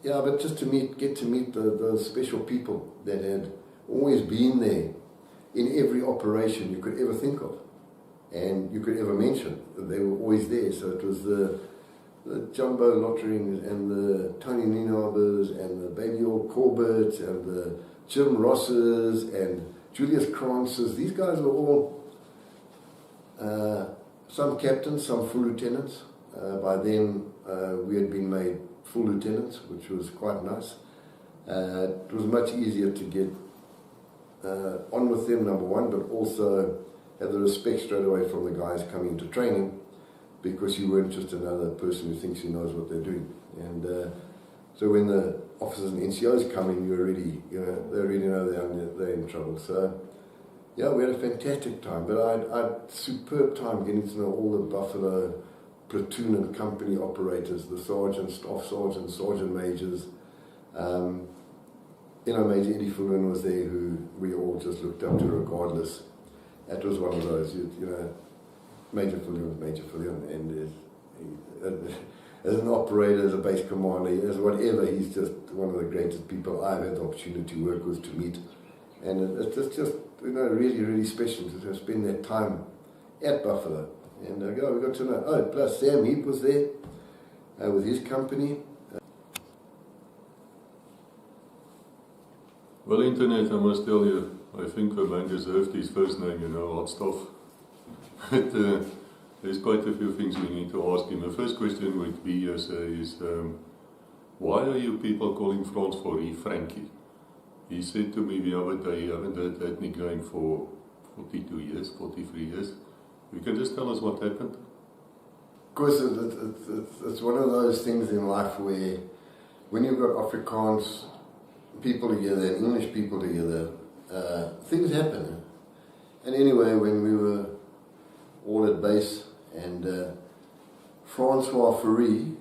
but just to get to meet those special people that had always been there in every operation you could ever think of and you could ever mention. They were always there. So it was the Jumbo Lotterings and the Tony Nienhabers and the Baby Orr Corbett's and the Jim Rosses and Julius Kranz's. These guys were all some captains, some full lieutenants. By then we had been made full lieutenants, which was quite nice. It was much easier to get on with them, number one, but also have the respect straight away from the guys coming into training, because you weren't just another person who thinks he knows what they're doing. And so when the officers and NCOs come in, you already, they already know they're in trouble. So yeah, we had a fantastic time, but I had superb time getting to know all the Buffalo platoon and company operators, the sergeants, staff sergeants, sergeant majors. Major Eddie Fullen was there, who we all just looked up to regardless. That was one of those, Major Fullen was Major Fullen, and as an operator, as a base commander, as whatever, he's just one of the greatest people I've had the opportunity to work with, to meet. And it's just really, really special to spend that time at Buffalo. And we got to know, plus Sam Heap was there with his company. Well, Internet, I must tell you, I think the man deserved his first name, hot stuff. But there's quite a few things we need to ask him. The first question would be, why are you people calling France for Frankie? He said to me the other day, you haven't heard that nickname for 42 years, 43 years. You can just tell us what happened? Of course, it's one of those things in life where when you've got Afrikaans people together and English people together, things happen. And anyway, when we were all at base, and Francois Ferry,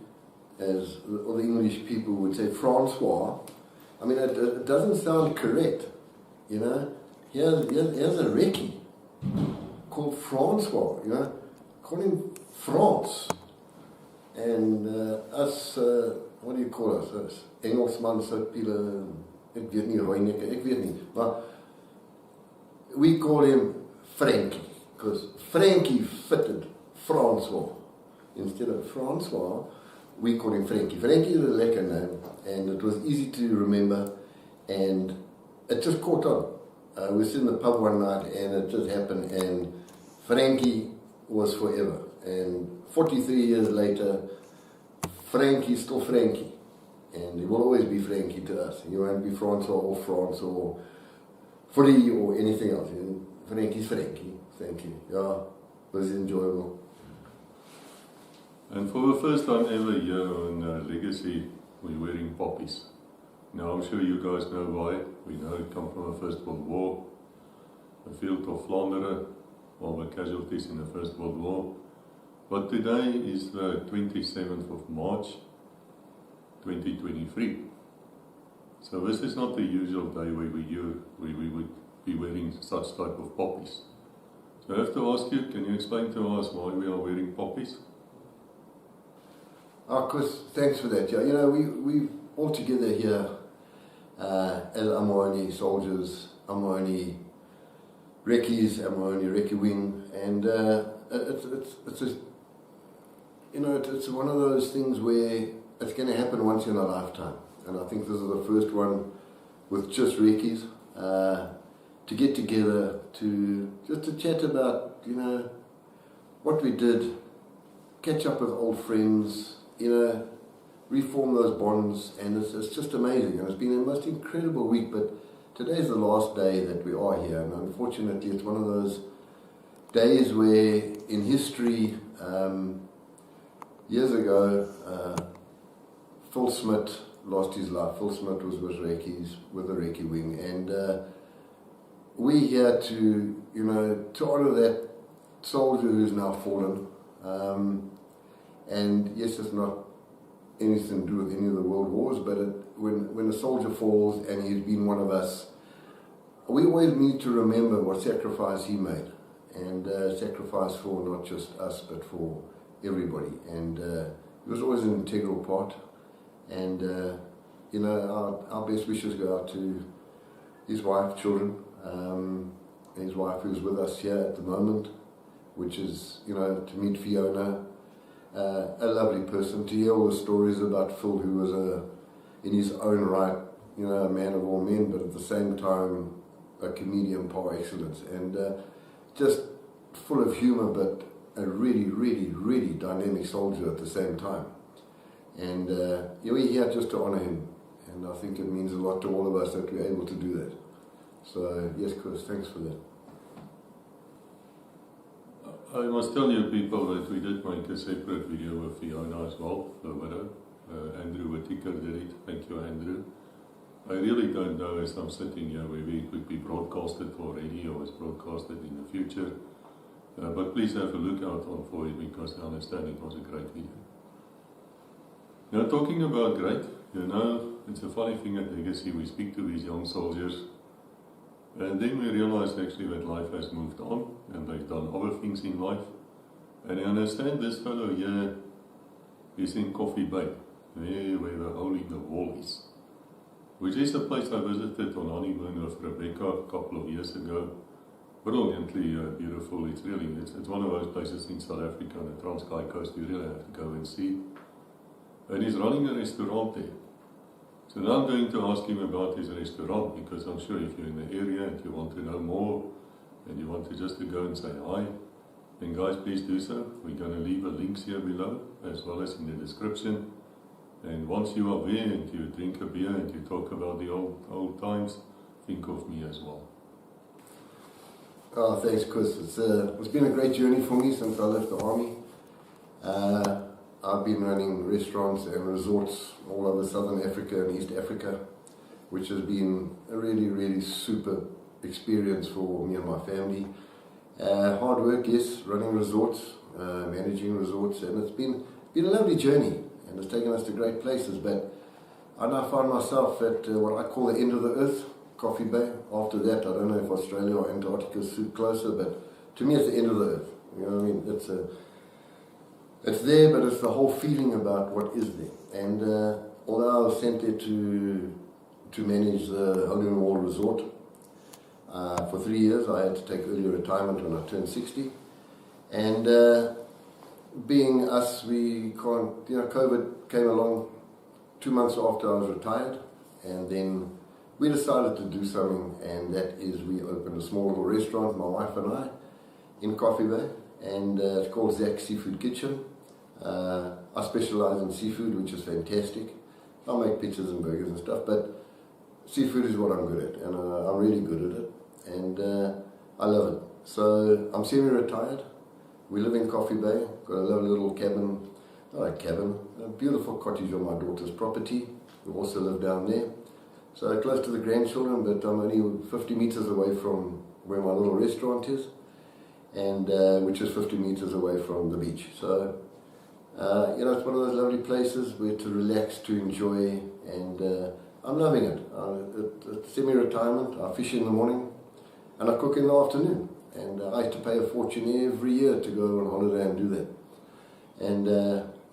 as all the English people would say, Francois, I mean, it doesn't sound correct, Here's a recce called Francois, call him France. And us, what do you call us? Engelsman, Soutpiele, ek weet nie, Rooineke, ek weet nie. Maar we call him Frankie, because Frankie fitted Francois. Instead of Francois, we call him Frankie. Frankie is a lekker name, and it was easy to remember, and it just caught on. We were sitting in the pub one night, and it just happened, and Frankie was forever. And 43 years later, Frankie's still Frankie. And he will always be Frankie to us. He won't be Francois or France or Free or anything else. Frankie's Frankie. Thank you. Yeah, it was enjoyable. And for the first time ever here on Legacy, we're wearing poppies. Now I'm sure you guys know why. We know it comes from the First World War, the field of Flanders, all the casualties in the First World War. But today is the 27th of March, 2023. So this is not the usual day where we would be wearing such type of poppies. So I have to ask you, can you explain to us why we are wearing poppies? Of course, thanks for that. Yeah, we all together here as Amwani soldiers, Amwani recce's, Amwani recce wing, and it's one of those things where it's going to happen once in a lifetime, and I think this is the first one with just recce's to get together to chat about what we did, catch up with old friends, reform those bonds, and it's just amazing. And it's been a most incredible week, but today's the last day that we are here, and unfortunately it's one of those days where in history, years ago, Phil Smith lost his life. Phil Smith was with recce's, with the recce wing, and we here to honor that soldier who's now fallen. And yes, it's not anything to do with any of the world wars, but when a soldier falls and he's been one of us, we always need to remember what sacrifice he made, and sacrifice for not just us but for everybody. And he was always an integral part, and our best wishes go out to his wife, children, his wife, who's with us here at the moment, which is, you know, to meet Fiona, a lovely person, to hear all the stories about Phil, who was in his own right, you know, a man of all men, but at the same time a comedian par excellence, and just full of humor, but a really, really, really dynamic soldier at the same time. And we're here just to honor him, and I think it means a lot to all of us that we're able to do that. So yes, Chris, thanks for that. I must tell you people that we did make a separate video with Fiona as well, the widow. Andrew Whittaker did it. Thank you, Andrew. I really don't know, as I'm sitting here, whether it could be broadcasted already or is broadcasted in the future. But please have a look out on for it, because I understand it was a great video. Now, talking about great, you know, it's a funny thing at Legacy, we speak to these young soldiers, and then we realize actually that life has moved on, and they've done other things in life. And I understand this fellow here is in Coffee Bay, there where the hole in the wall is, which is a place I visited on honeymoon with Rebecca a couple of years ago. Brilliantly beautiful. It's really, it's one of those places in South Africa on the Transkei coast you really have to go and see. And he's running a restaurant there. So now I'm going to ask him about his restaurant, because I'm sure if you're in the area and you want to know more and you want to just to go and say hi, then guys, please do so. We're going to leave the links here below as well as in the description. And once you are there and you drink a beer and you talk about the old times, think of me as well. Oh, thanks, Chris. It's been a great journey for me since I left the army. I've been running restaurants and resorts all over Southern Africa and East Africa, which has been a really, really super experience for me and my family. Hard work, yes, running resorts, managing resorts, and it's been a lovely journey, and it's taken us to great places. But I now find myself at what I call the end of the earth, Coffee Bay. After that, I don't know if Australia or Antarctica is closer, but to me it's the end of the earth. You know what I mean? It's there, but it's the whole feeling about what is there. And although I was sent there to manage the Hole in the Wall Resort for 3 years, I had to take early retirement when I turned 60. And being us, we can't, you know, COVID came along 2 months after I was retired, and then we decided to do something, and that is we opened a small little restaurant, my wife and I, in Coffee Bay, and it's called Zach's Seafood Kitchen. I specialize in seafood, which is fantastic. I make pizzas and burgers and stuff, but seafood is what I'm good at, and I'm really good at it, and I love it. So I'm semi-retired. We live in Coffee Bay, got a lovely little cabin, not a cabin, a beautiful cottage on my daughter's property. We also live down there. So close to the grandchildren, but I'm only 50 meters away from where my little restaurant is, and which is 50 meters away from the beach. So, you know, it's one of those lovely places where to relax, to enjoy, and I'm loving it. It's semi-retirement. I fish in the morning, and I cook in the afternoon. And I used to pay a fortune every year to go on holiday and do that. And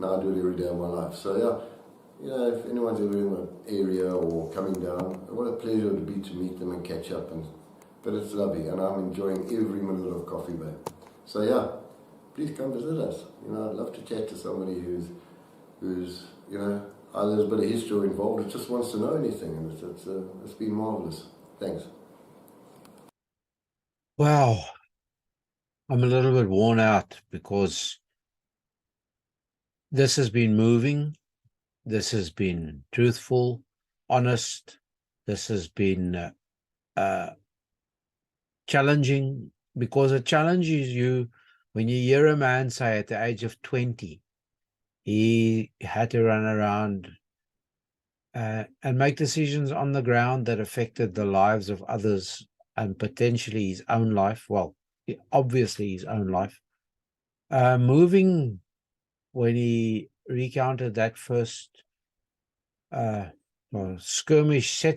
now I do it every day of my life. So yeah. You know, if anyone's ever in the area or coming down, what a pleasure it would be to meet them and catch up. But it's lovely, and I'm enjoying every minute of Coffee Bay. So yeah, please come visit us. You know, I'd love to chat to somebody who's you know, either there's a bit of history involved, or just wants to know anything, and it's been marvelous. Thanks. Wow, I'm a little bit worn out, because this has been moving. This has been truthful, honest. This has been challenging, because it challenges you when you hear a man say at the age of 20, he had to run around and make decisions on the ground that affected the lives of others and potentially his own life. Well, obviously his own life. Moving when he recounted that first sets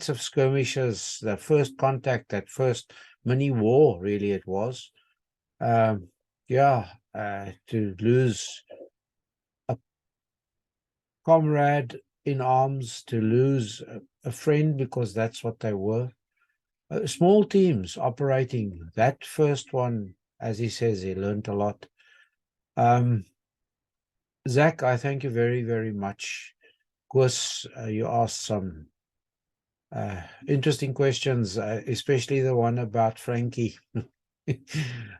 of skirmishes, the first contact, that first mini war, really it was. To lose a comrade in arms, to lose a friend, because that's what they were. small teams operating. That first one, as he says, he learned a lot. Zach, I thank you very, very much. Of course, you asked some interesting questions, especially the one about Frankie.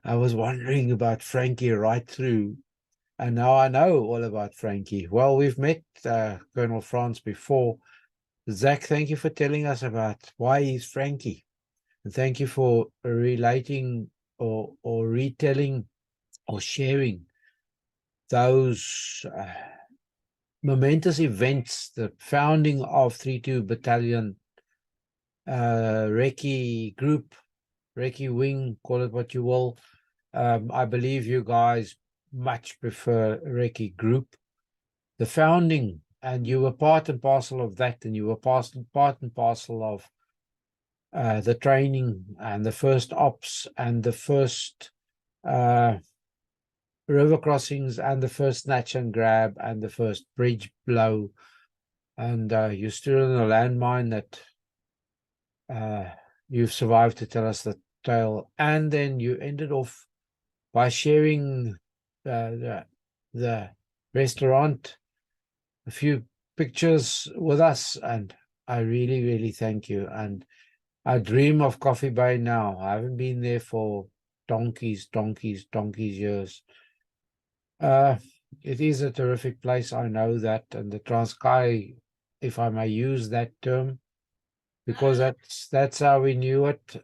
I was wondering about Frankie right through, and now I know all about Frankie. Well, we've met Colonel Franz before. Zach, thank you for telling us about why he's Frankie. And thank you for relating or retelling or sharing those momentous events, the founding of 32 Battalion, Recce Group, Recce Wing, call it what you will. I believe you guys much prefer Recce Group. The founding, and you were part and parcel of that, and you were part and parcel of the training and the first ops and the first river crossings and the first snatch and grab and the first bridge blow. And you stood on a landmine that you've survived to tell us the tale. And then you ended off by sharing the restaurant, a few pictures with us. And I really, really thank you. And I dream of Coffee Bay now. I haven't been there for donkeys years. It is a terrific place, I know that, and the Transkei, if I may use that term, because that's how we knew it.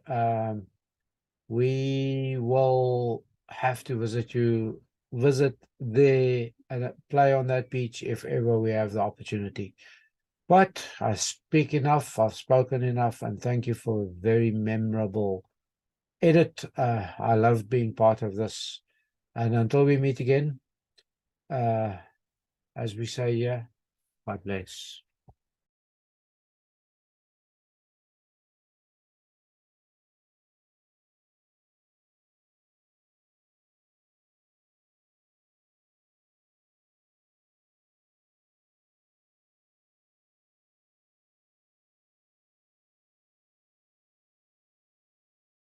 We will have to visit there and play on that beach if ever we have the opportunity. But I speak enough, I've spoken enough, and thank you for a very memorable edit. I love being part of this. And until we meet again, as we say here, God bless.